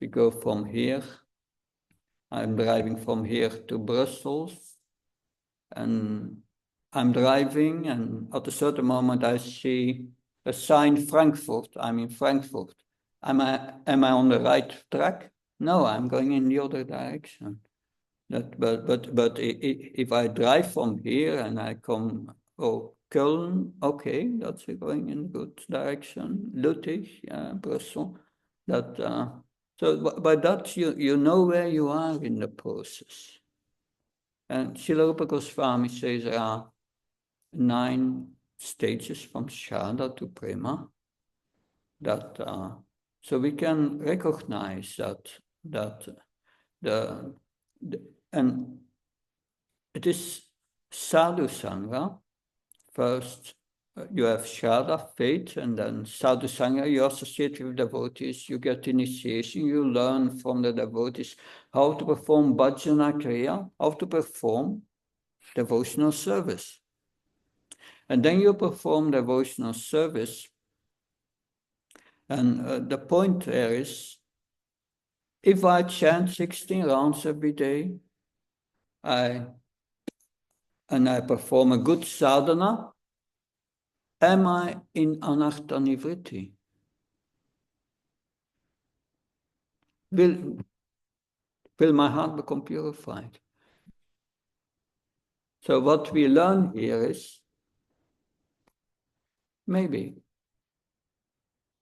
go from here, I'm driving from here to Brussels, and I'm driving, and at a certain moment I see a sign Frankfurt. I'm in Frankfurt. Am I on the right track? No, I'm going in the other direction. But if I drive from here and I come, Köln, okay, that's going in a good direction. Lüttich, Brussels. So by that you know where you are in the process. And Srila Rupa Goswami says there are 9 stages from Shraddha to Prema. So we can recognize that and it is Sadhu Sangha. First, you have Shraddha, faith, and then Sadhu Sangha, you associate with devotees, you get initiation, you learn from the devotees how to perform bhajana kriya, how to perform devotional service. And then you perform devotional service, and the point there is, if I chant 16 rounds every day, and I perform a good sadhana, am I in anartha nivritti? Will my heart become purified? So what we learn here is maybe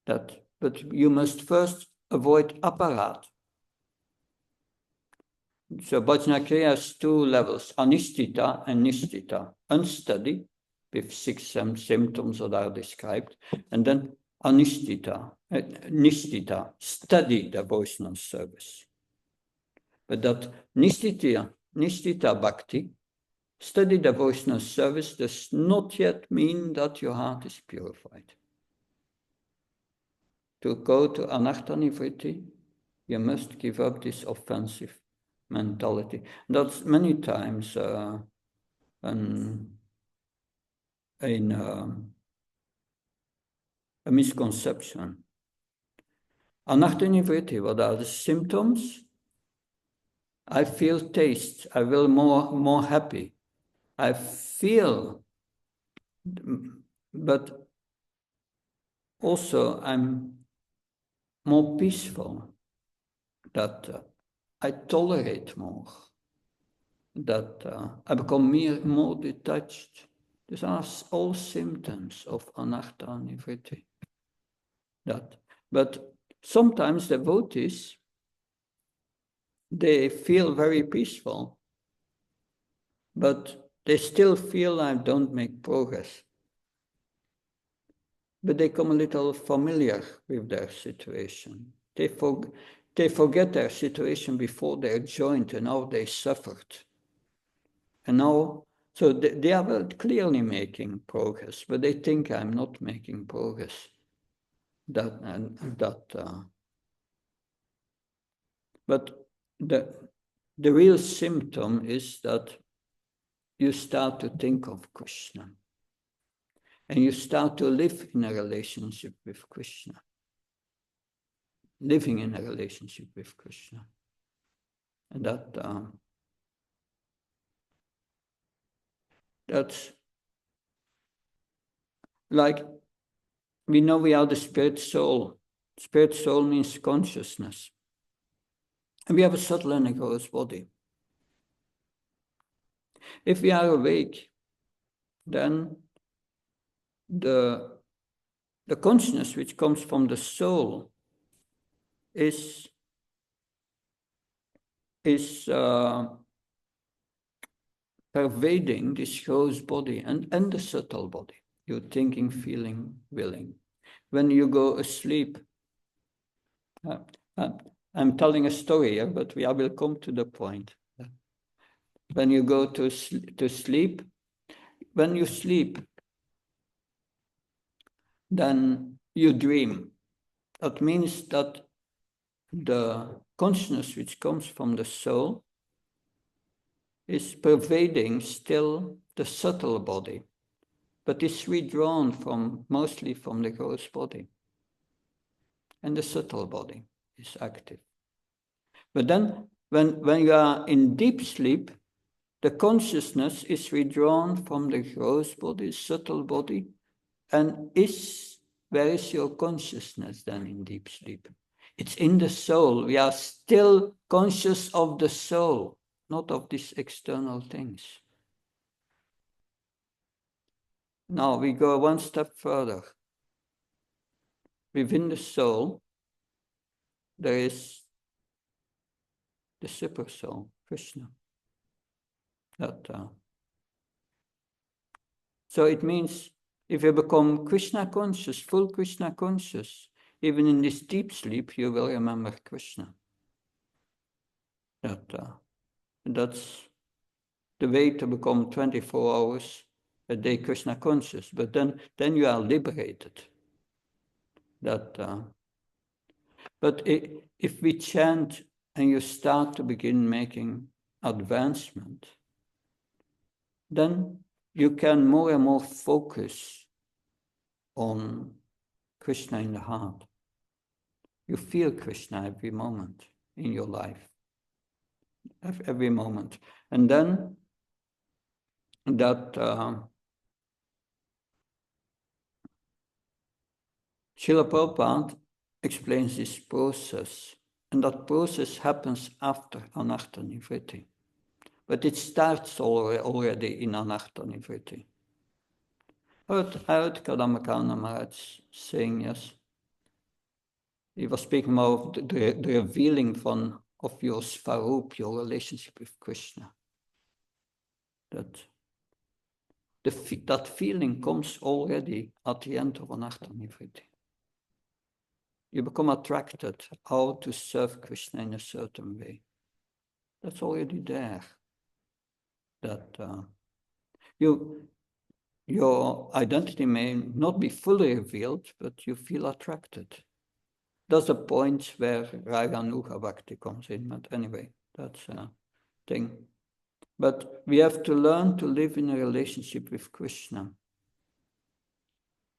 that, but you must first avoid apparat. So bhajana kriya has 2 levels, anisthita and nisthita. Unsteady, with 6 symptoms that are described, and then anisthita, nisthita, steady devotional service. But that nisthita bhakti, steady devotional service, does not yet mean that your heart is purified. To go to anartha nivritti, you must give up this offensive mentality. That's many times a misconception. Anartha nivritti, what are the symptoms? I feel taste. I feel more happy. I feel, but also I'm more peaceful. That I tolerate more. That I become more detached. These are all symptoms of anartha nivritti. But sometimes devotees, they feel very peaceful, but they still feel I don't make progress. But they come a little familiar with their situation. They forget their situation before they joined and how they suffered. And now, so they are clearly making progress, but they think I'm not making progress. But the real symptom is that you start to think of Krishna. And you start to live in a relationship with Krishna. Living in a relationship with Krishna. And that's like, we know we are the spirit soul. Spirit soul means consciousness. And we have a subtle and a gross body. If we are awake, then the consciousness which comes from the soul is pervading this gross body and the subtle body. You're thinking, feeling, willing. When you go asleep, I'm telling a story here, but I will come to the point. When you go to sleep, when you sleep, then you dream. That means that the consciousness which comes from the soul is pervading still the subtle body, but is withdrawn mostly from the gross body. And the subtle body is active. But then, when you are in deep sleep, the consciousness is withdrawn from the gross body, subtle body, and where is your consciousness then in deep sleep? It's in the soul. We are still conscious of the soul, not of these external things. Now we go one step further. Within the soul, there is the super soul, Krishna. So it means if you become Krishna conscious, full Krishna conscious, even in this deep sleep, you will remember Krishna. That's the way to become 24 hours a day Krishna conscious. But then you are liberated. But if we chant and you start to begin making advancement, then you can more and more focus on Krishna in the heart. You feel Krishna every moment in your life. Every moment. And then Srila Prabhupada explains this process. And that process happens after Anartha Nivritti. But it starts already in Anartha Nivritti. I heard Kadambakana Maharaj saying, yes. He was speaking about the revealing of your Svarup, your relationship with Krishna. That feeling comes already at the end of Anartha Nivritti. You become attracted how to serve Krishna in a certain way. That's already there. Your identity may not be fully revealed, but you feel attracted. That's a point where Raganuga Bhakti comes in, but anyway, that's a thing. But we have to learn to live in a relationship with Krishna.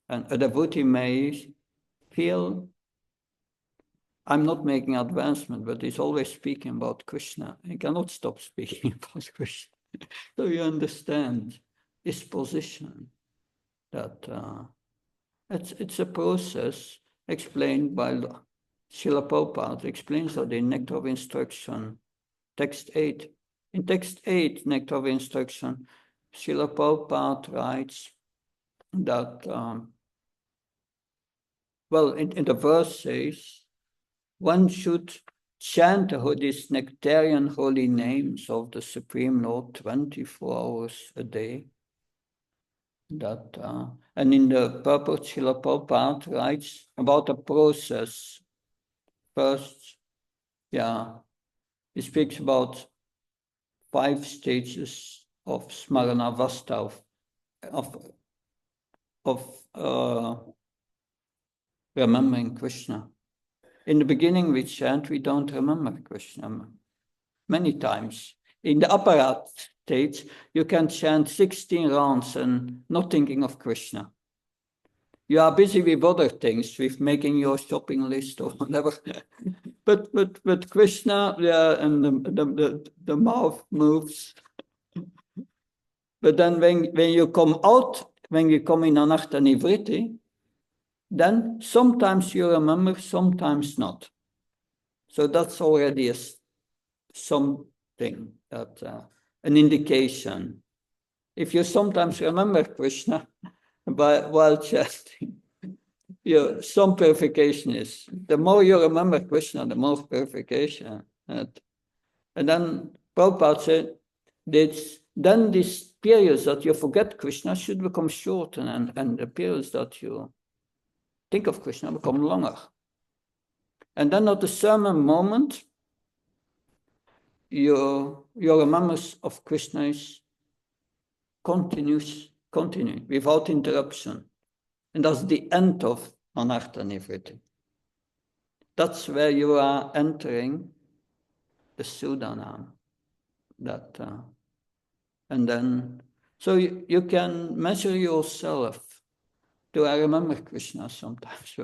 And a devotee may feel, I'm not making advancement, but he's always speaking about Krishna. He cannot stop speaking about Krishna. So you understand his position, that it's a process explained by Srila Prabhupada, explains that in Nectar of Instruction, text 8. In text 8, Nectar of Instruction, Srila Prabhupada writes that, in the verse says, one should chant these nectarian holy names of the Supreme Lord 24 hours a day. And in the purport, Srila Prabhupada writes about the process. First, he speaks about 5 stages of smaranavastha, of remembering Krishna. In the beginning we chant, we don't remember Krishna many times. In the apparat, states, you can chant 16 rounds and not thinking of Krishna. You are busy with other things, with making your shopping list or whatever. but Krishna, yeah, and the mouth moves. But then when you come out, when you come in anartha nivritti, then sometimes you remember, sometimes not. So that's already something, that an indication. If you sometimes remember Krishna while chanting, some purification is. The more you remember Krishna, the more purification. And then Prabhupada said, then these periods that you forget Krishna should become short, and the periods that you think of Krishna become longer. And then at the sermon moment, your remembrance of Krishna is continuing without interruption. And that's the end of anartha nivritti. That's where you are entering the Sudanam. And then, so you can measure yourself. Do I remember Krishna sometimes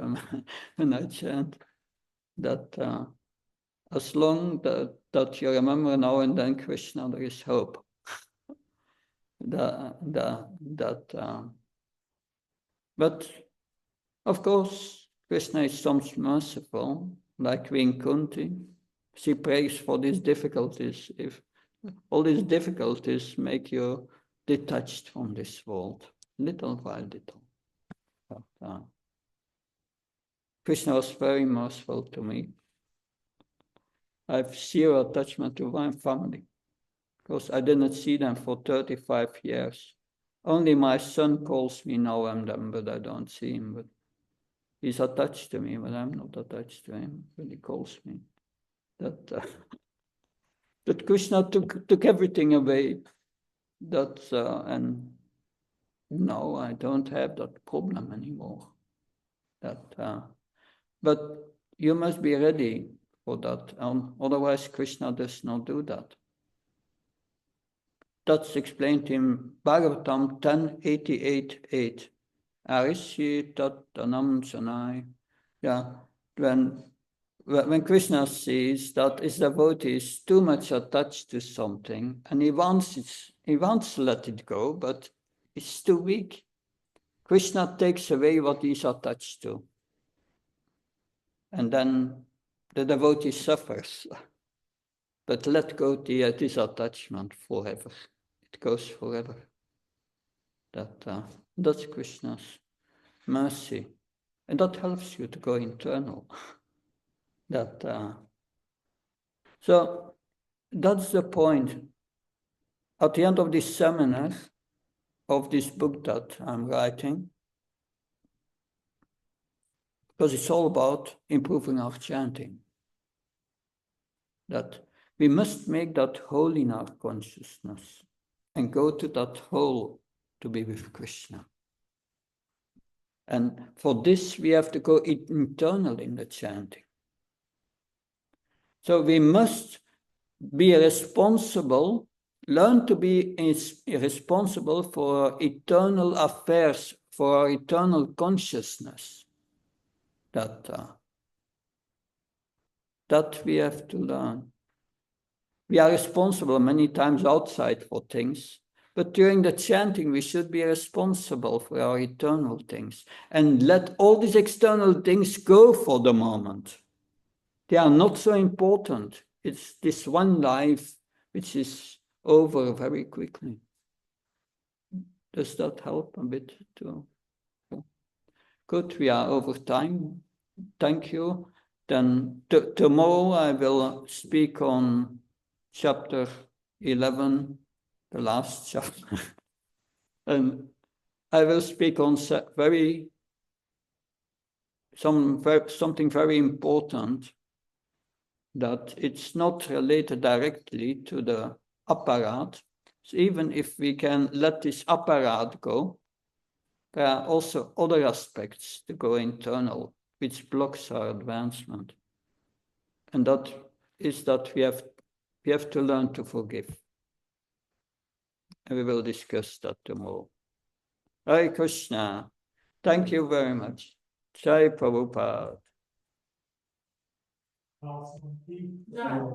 when I chant? That as long that you remember now and then Krishna, there is hope. But of course, Krishna is sometimes merciful, like Queen Kunti. She prays for these difficulties. If all these difficulties make you detached from this world, little by little. But, Krishna was very merciful to me. I have zero attachment to my family, because I didn't see them for 35 years. Only my son calls me now and then, but I don't see him. But he's attached to me, but I'm not attached to him when he calls me. That Krishna took everything away. And now I don't have that problem anymore. But you must be ready for that. Otherwise, Krishna does not do that. That's explained in Bhagavatam 10:88:8. Arishi tattanam sanai. Yeah, when Krishna sees that his devotee is too much attached to something and he wants to let it go, but it's too weak, Krishna takes away what he's attached to. And then the devotee suffers. But let go this attachment forever. It goes forever. That's Krishna's mercy. And that helps you to go internal. So that's the point. At the end of this seminar, of this book that I'm writing, because it's all about improving our chanting, that we must make that whole in our consciousness and go to that whole to be with Krishna. And for this, we have to go internal in the chanting. So we must be responsible, learn to be responsible for our eternal affairs, for our eternal consciousness. That we have to learn. We are responsible many times outside for things, but during the chanting, we should be responsible for our eternal things and let all these external things go for the moment. They are not so important. It's this one life which is over very quickly. Does that help a bit too? Good, we are over time. Thank you. Then tomorrow I will speak on chapter 11, the last chapter. And I will speak on something very important, that it's not related directly to the apparat. So even if we can let this apparat go, there are also other aspects to go internal, which blocks our advancement. And that is that we have to learn to forgive. And we will discuss that tomorrow. Hare Krishna. Thank you very much. Jai Prabhupada. Awesome. Yeah.